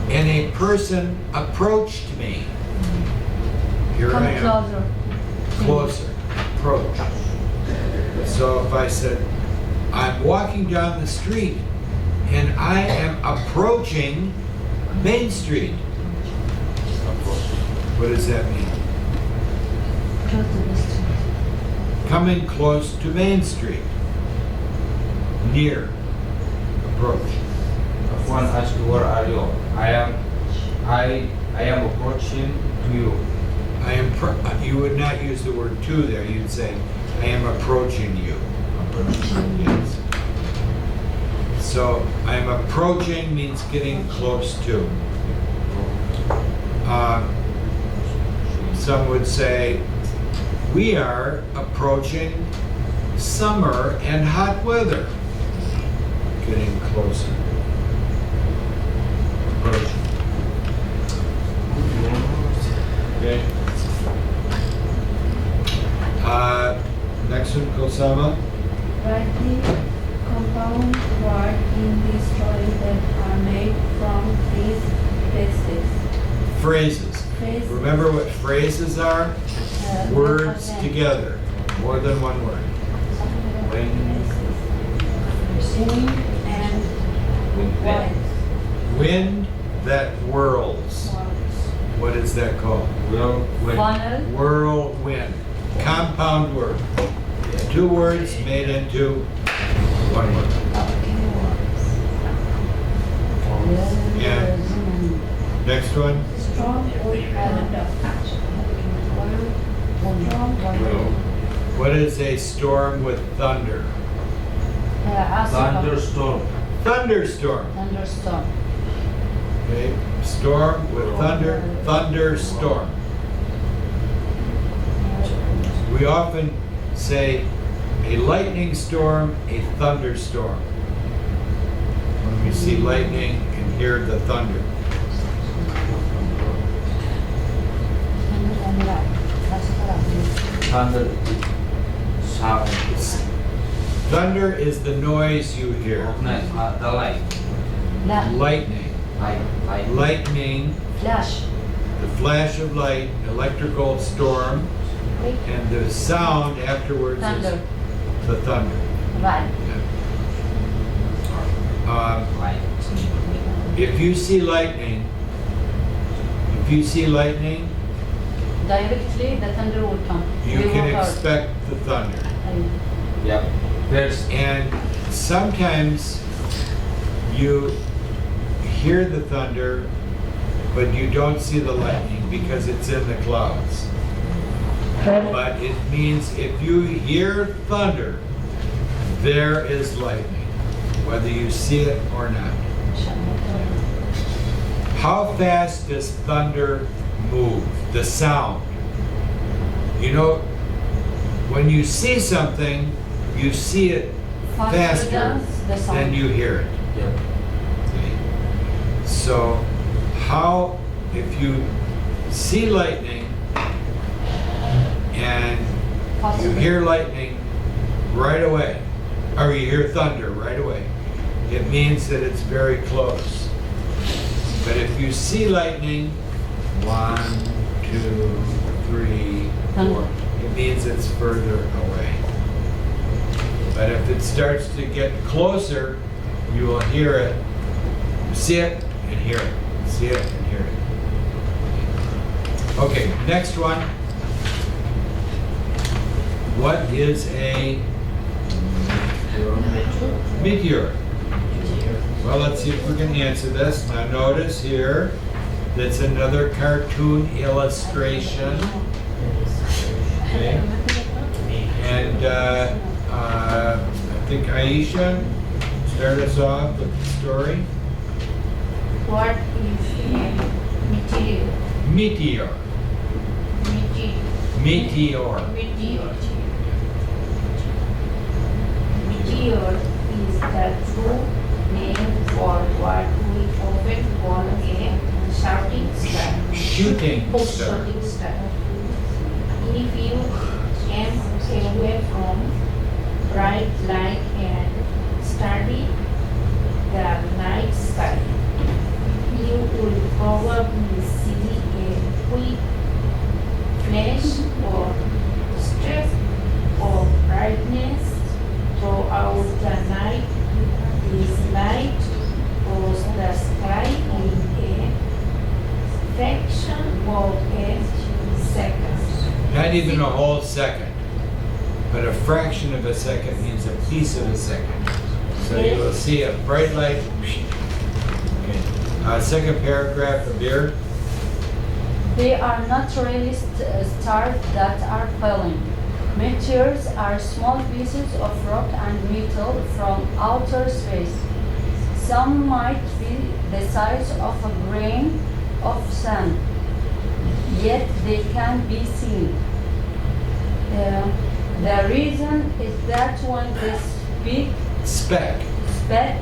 and a person approached me. Here come I am. closer. Closer. Approach. So if I said, I'm walking down the street and I am approaching Main Street. What does that mean? Close to the street. Coming close to Main Street. Near. Approach. If one asks where are you? I am approaching to you. You would not use the word to there. You'd say, I am approaching you. Yes. So, I am approaching means getting close to. Some would say, we are approaching summer and hot weather. Getting closer. Approaching. Okay. Next one, Kosama. Write the compound word in the story that are made from these phrases. Phrases. Phrase, Remember what phrases are? Words then. together. More than one word. When Wind and when wind. Wind that whirls. What is that called? Funnel. Whirlwind. Compound word. Two words made into one word. Yeah. Next one. Strong wind Strong What is a storm with thunder? thunderstorm. Thunderstorm. Thunderstorm. Okay. Storm with thunder. Thunderstorm. We often say a lightning storm, a thunderstorm. When we see lightning and hear the thunder. Thunder sound. Thunder is the noise you hear. The light. Lightning. Light. Lightning, Flash. the flash of light, electrical storm, and the sound afterwards Thunder. is the thunder. Right. Light. If you see lightning, Directly the thunder will come. you We can will heard. expect the thunder. Yep. There's And sometimes you hear the thunder, but you don't see the lightning because it's in the clouds. But it means if you hear thunder, there is lightning, whether you see it or not. How fast does thunder move? The sound. You know, when you see something, you see it faster than the sound. than you hear it. Yeah. Okay. So, how, if you see lightning and you hear lightning right away, or you hear thunder right away, it means that it's very close. But if you see lightning, 1, 2, 3, 4, it means it's further away. But if it starts to get closer, you will hear it, see it and hear it, see it and hear it. Okay, next one. What is a meteor? Well, let's see if we can answer this. Now notice here, that's another cartoon illustration. Okay. And I think Aisha, start us off with the story. What is a meteor? Meteor. Meteor. Meteor. Meteor is the true name for what we often call a shooting star. Shooting star. Shooting star. If you aim away from bright light and study the night sky, you will probably see a quick flash or streak of brightness throughout the night. This light goes the sky in a fraction of a second. Not even a whole second, but a fraction of a second means a piece of a second. So you will see a bright light. Okay. Second paragraph of here. They are naturally stars that are falling. Meteors are small pieces of rock and metal from outer space. Some might be the size of a grain of sand, yet they can be seen. The reason is that when this big Speck. speck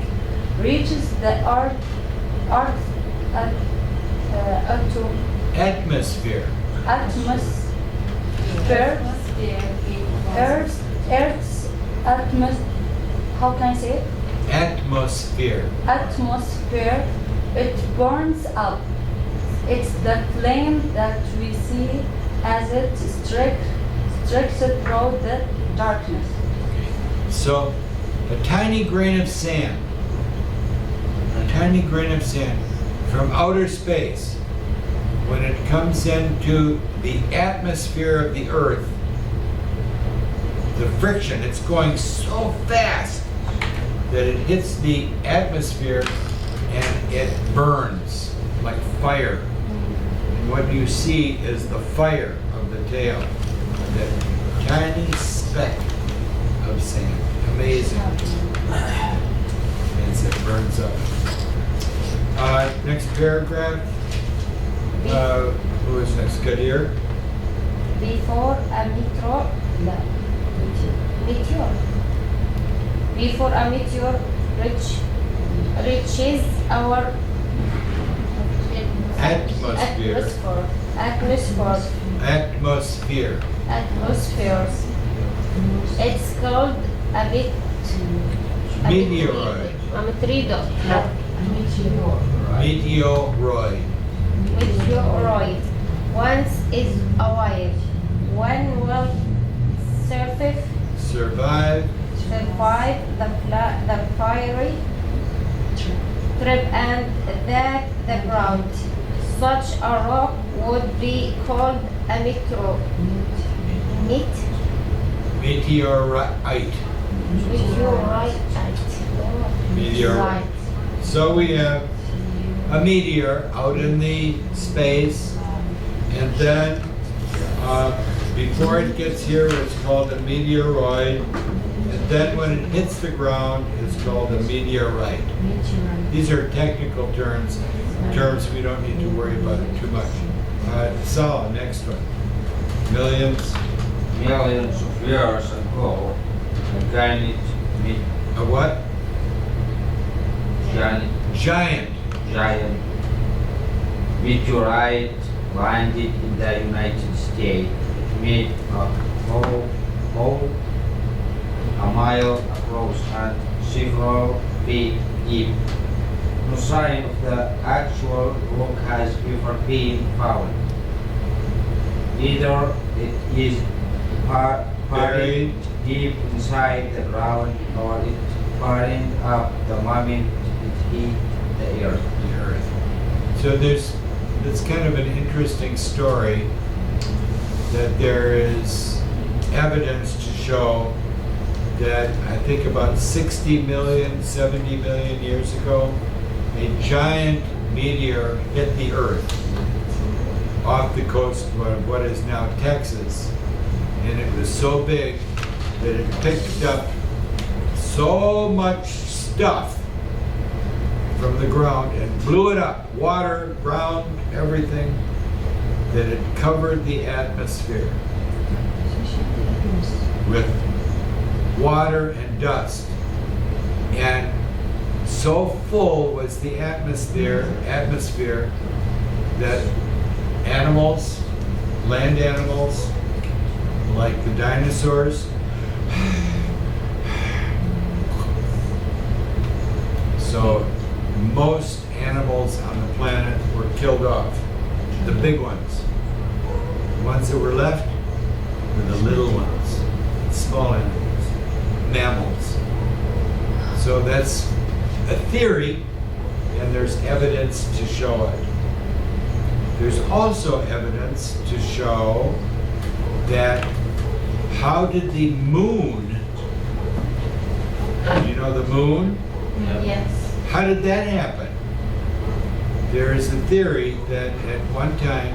reaches the Atmosphere. Earth's atmosphere, how can I say it? Atmosphere. Atmosphere, it burns up. It's the flame that we see as it streaks through the darkness. So, a tiny grain of sand, from outer space, when it comes into the atmosphere of the earth, the friction, it's going so fast that it hits the atmosphere and it burns like fire. And what you see is the fire of the tail, that tiny speck of sand. Amazing. As it burns up. Next paragraph. Who is next? Kadir? Before a meteor reaches our Atmosphere. It's called a Meteoroid. Meteoroid. Meteoroid. Once is a while. One will survive the fiery trip and the ground. Such a rock would be called a meteorite. Meteorite. So we have a meteor out in the space, and then before it gets here, it's called a meteoroid, and then when it hits the ground, it's called a meteorite. These are technical terms we don't need to worry about it too much. So, next one. Millions. Millions of years ago, a A what? giant meteorite landed in the United States. It made a hole a mile across and several feet deep. No sign of the actual rock has ever been found. Either it is buried deep inside the ground or it burned up the moment it hit the earth. So it's kind of an interesting story that there is evidence to show that I think about 60 million, 70 million years ago, a giant meteor hit the earth off the coast of what is now Texas. And it was so big that it picked up so much stuff from the ground and blew it up, water, ground, everything, that it covered the atmosphere with water and dust. And so full was the atmosphere that animals, land animals, like the dinosaurs, so most animals on the planet were killed off. The big ones. The ones that were left were the little ones, small animals, mammals. So that's a theory, and there's evidence to show it. There's also evidence to show that how did the moon, you know the moon? Yes. How did that happen? There is a theory that at one time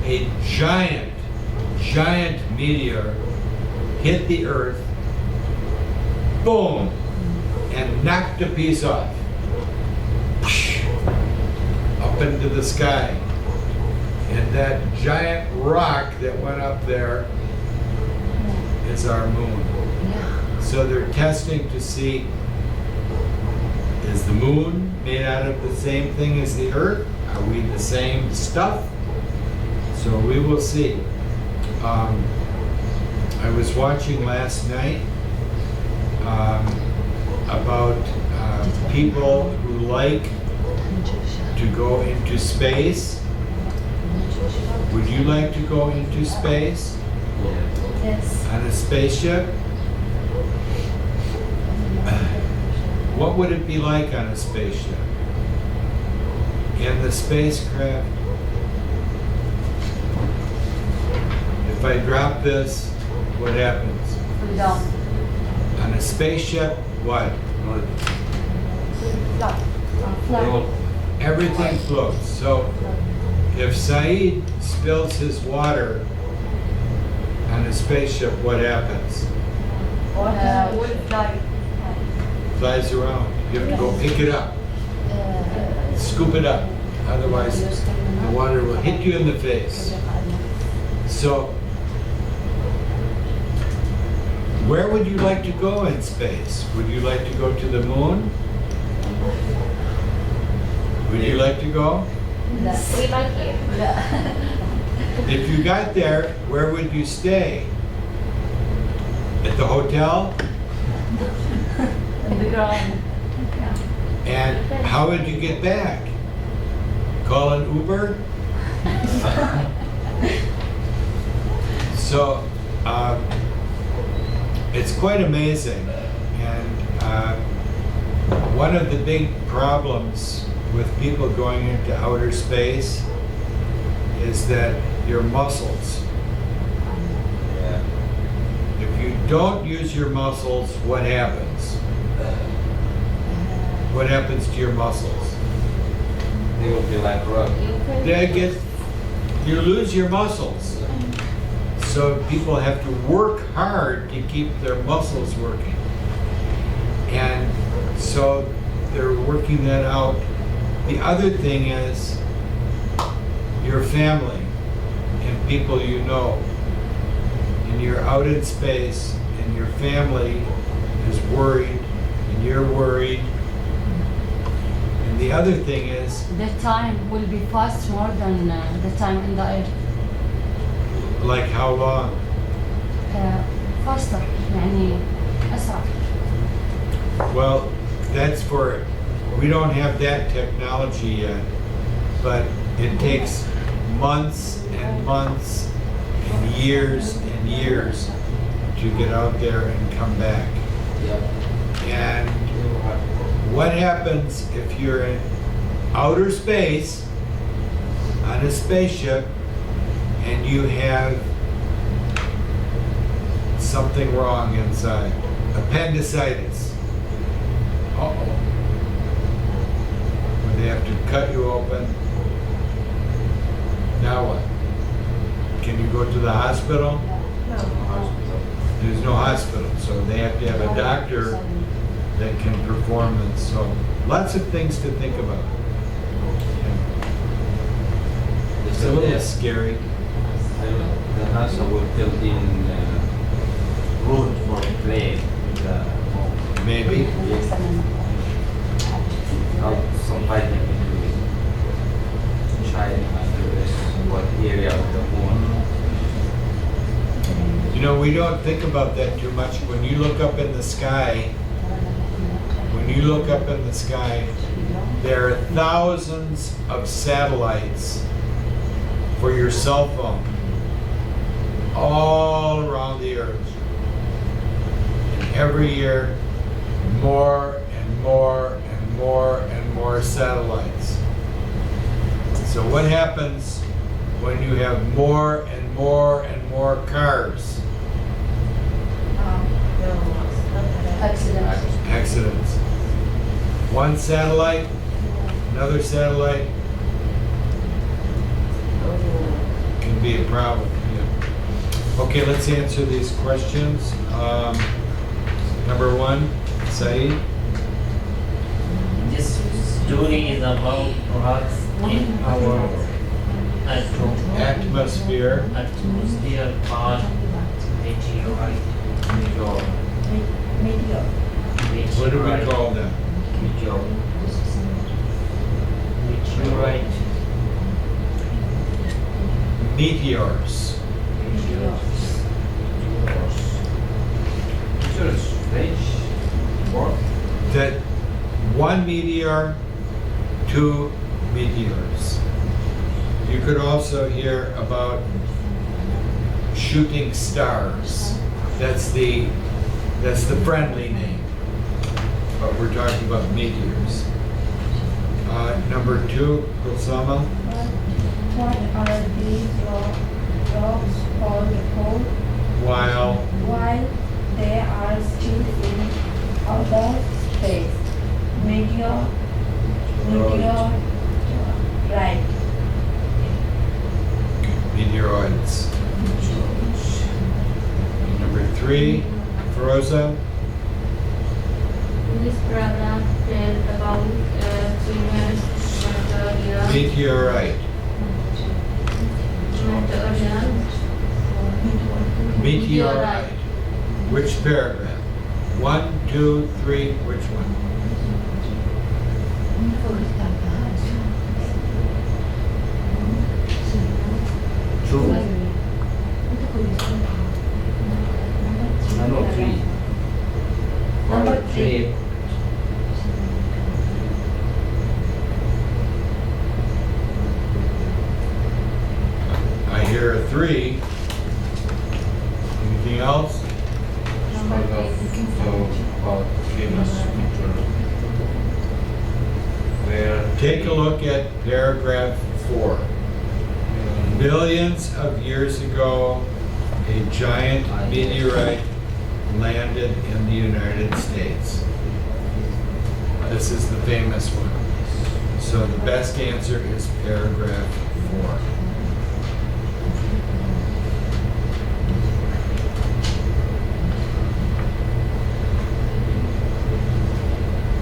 a giant meteor hit the earth, boom, and knocked a piece off, up into the sky. And that giant rock that went up there is our moon. So they're testing to see, is the moon made out of the same thing as the earth? Are we the same stuff? So we will see. I was watching last night about people who like to go into space. Would you like to go into space? Yes. On a spaceship? What would it be like on a spaceship? In the spacecraft, if I drop this, what happens? Down. On a spaceship, what? Flat. Everything floats. So if Saeed spills his water on a spaceship, what happens? Will fly. Flies around. You have to go pick it up, scoop it up. Otherwise, the water will hit you in the face. So, where would you like to go in space? Would you like to go to the moon? Would you like to go? We like it. If you got there, where would you stay? At the hotel? On the ground. And how would you get back? Call an Uber? So, it's quite amazing. And one of the big problems with people going into outer space is that your muscles. If you don't use your muscles, what happens? What happens to your muscles? They will be like rock. You lose your muscles. So people have to work hard to keep their muscles working. So they're working that out. The other thing is your family and people you know. And you're out in space and your family is worried and you're worried. And the other thing is, The time will be fast more than the time in the air. like how long? faster يعني أسرع. Well, that's for, we don't have that technology yet, but it takes months and months and years to get out there and come back. And what happens if you're in outer space on a spaceship and you have something wrong inside? Appendicitis. Uh-oh. When they have to cut you open. Now what? Can you go to the hospital? There's no hospital, so they have to have a doctor that can perform it. So lots of things to think about. It's a little scary. The NASA will build in room for a plane. Maybe. Some fighting between China and the US, what area of the moon. You know, we don't think about that too much. When you look up in the sky, there are thousands of satellites for your cell phone all around the earth. And every year, more and more and more and more satellites. So what happens when you have more and more and more cars? Accidents. One satellite, another satellite can be a problem. Yeah. Okay, let's answer these questions. Number one, Saeed. This story is about rocks in our Atmosphere. atmosphere called meteorite. What do we call them? Meteorite. Meteors. Strange word. That one meteor, two meteors. You could also hear about shooting stars. That's the friendly name. But we're talking about meteors. Number two, Osama. What are these rocks called While while they are still in outer space? Meteorite. meteoroids. Number three, Feroza. This program is about Meteorite. Meteorite. Which paragraph? 1, 2, 3, which one? True. Number three. Number three. I hear a 3. Anything else? About famous picture where Take a look at paragraph 4. Millions of years ago, a giant meteorite landed in the United States. This is the famous one. So the best answer is paragraph 4.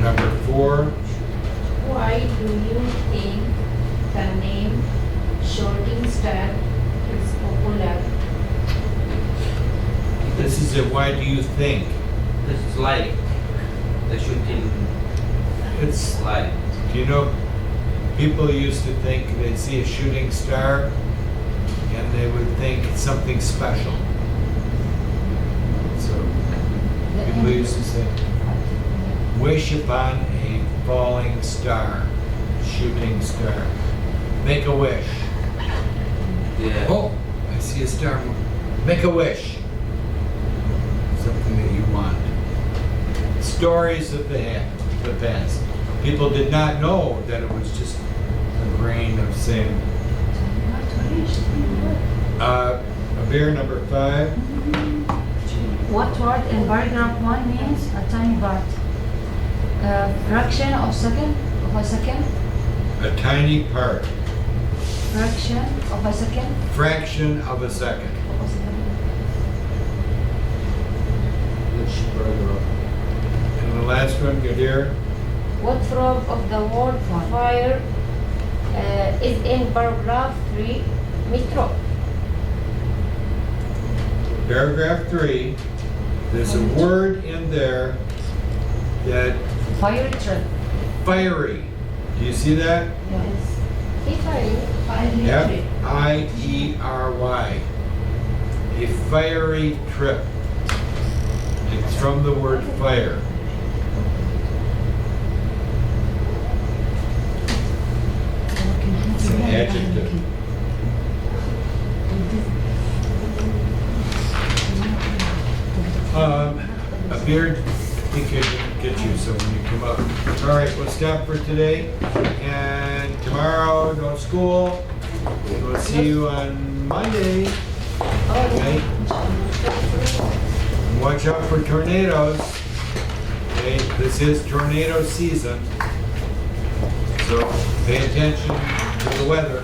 Number 4. Why do you think the name shooting star is popular? This is a why do you think? This is like the shooting It's, light. do you know, people used to think they'd see a shooting star and they would think it's something special. So people used to say, wish upon a falling star, shooting star. Make a wish. Yeah. Oh, I see a star. Make a wish. Something that you want. Stories of the past. People did not know that it was just a grain of sand. A beer number 5. What word in paragraph 1 means a tiny part? Fraction of a second. A tiny part. Fraction of a second. Fraction of a second. And the last one, Gadir. What form of the word fire is in paragraph 3? Metro. Paragraph 3. There's a word in there that Fire truck. fiery. Do you see that? Yes. F-I-E-R-Y. A fiery trip. It's from the word fire. It's an adjective. A beard, I think I can get you some when you come up. All right, we'll stop for today. And tomorrow, no school. And we'll see you on Monday. Okay? And watch out for tornadoes. Okay, this is tornado season. So pay attention to the weather.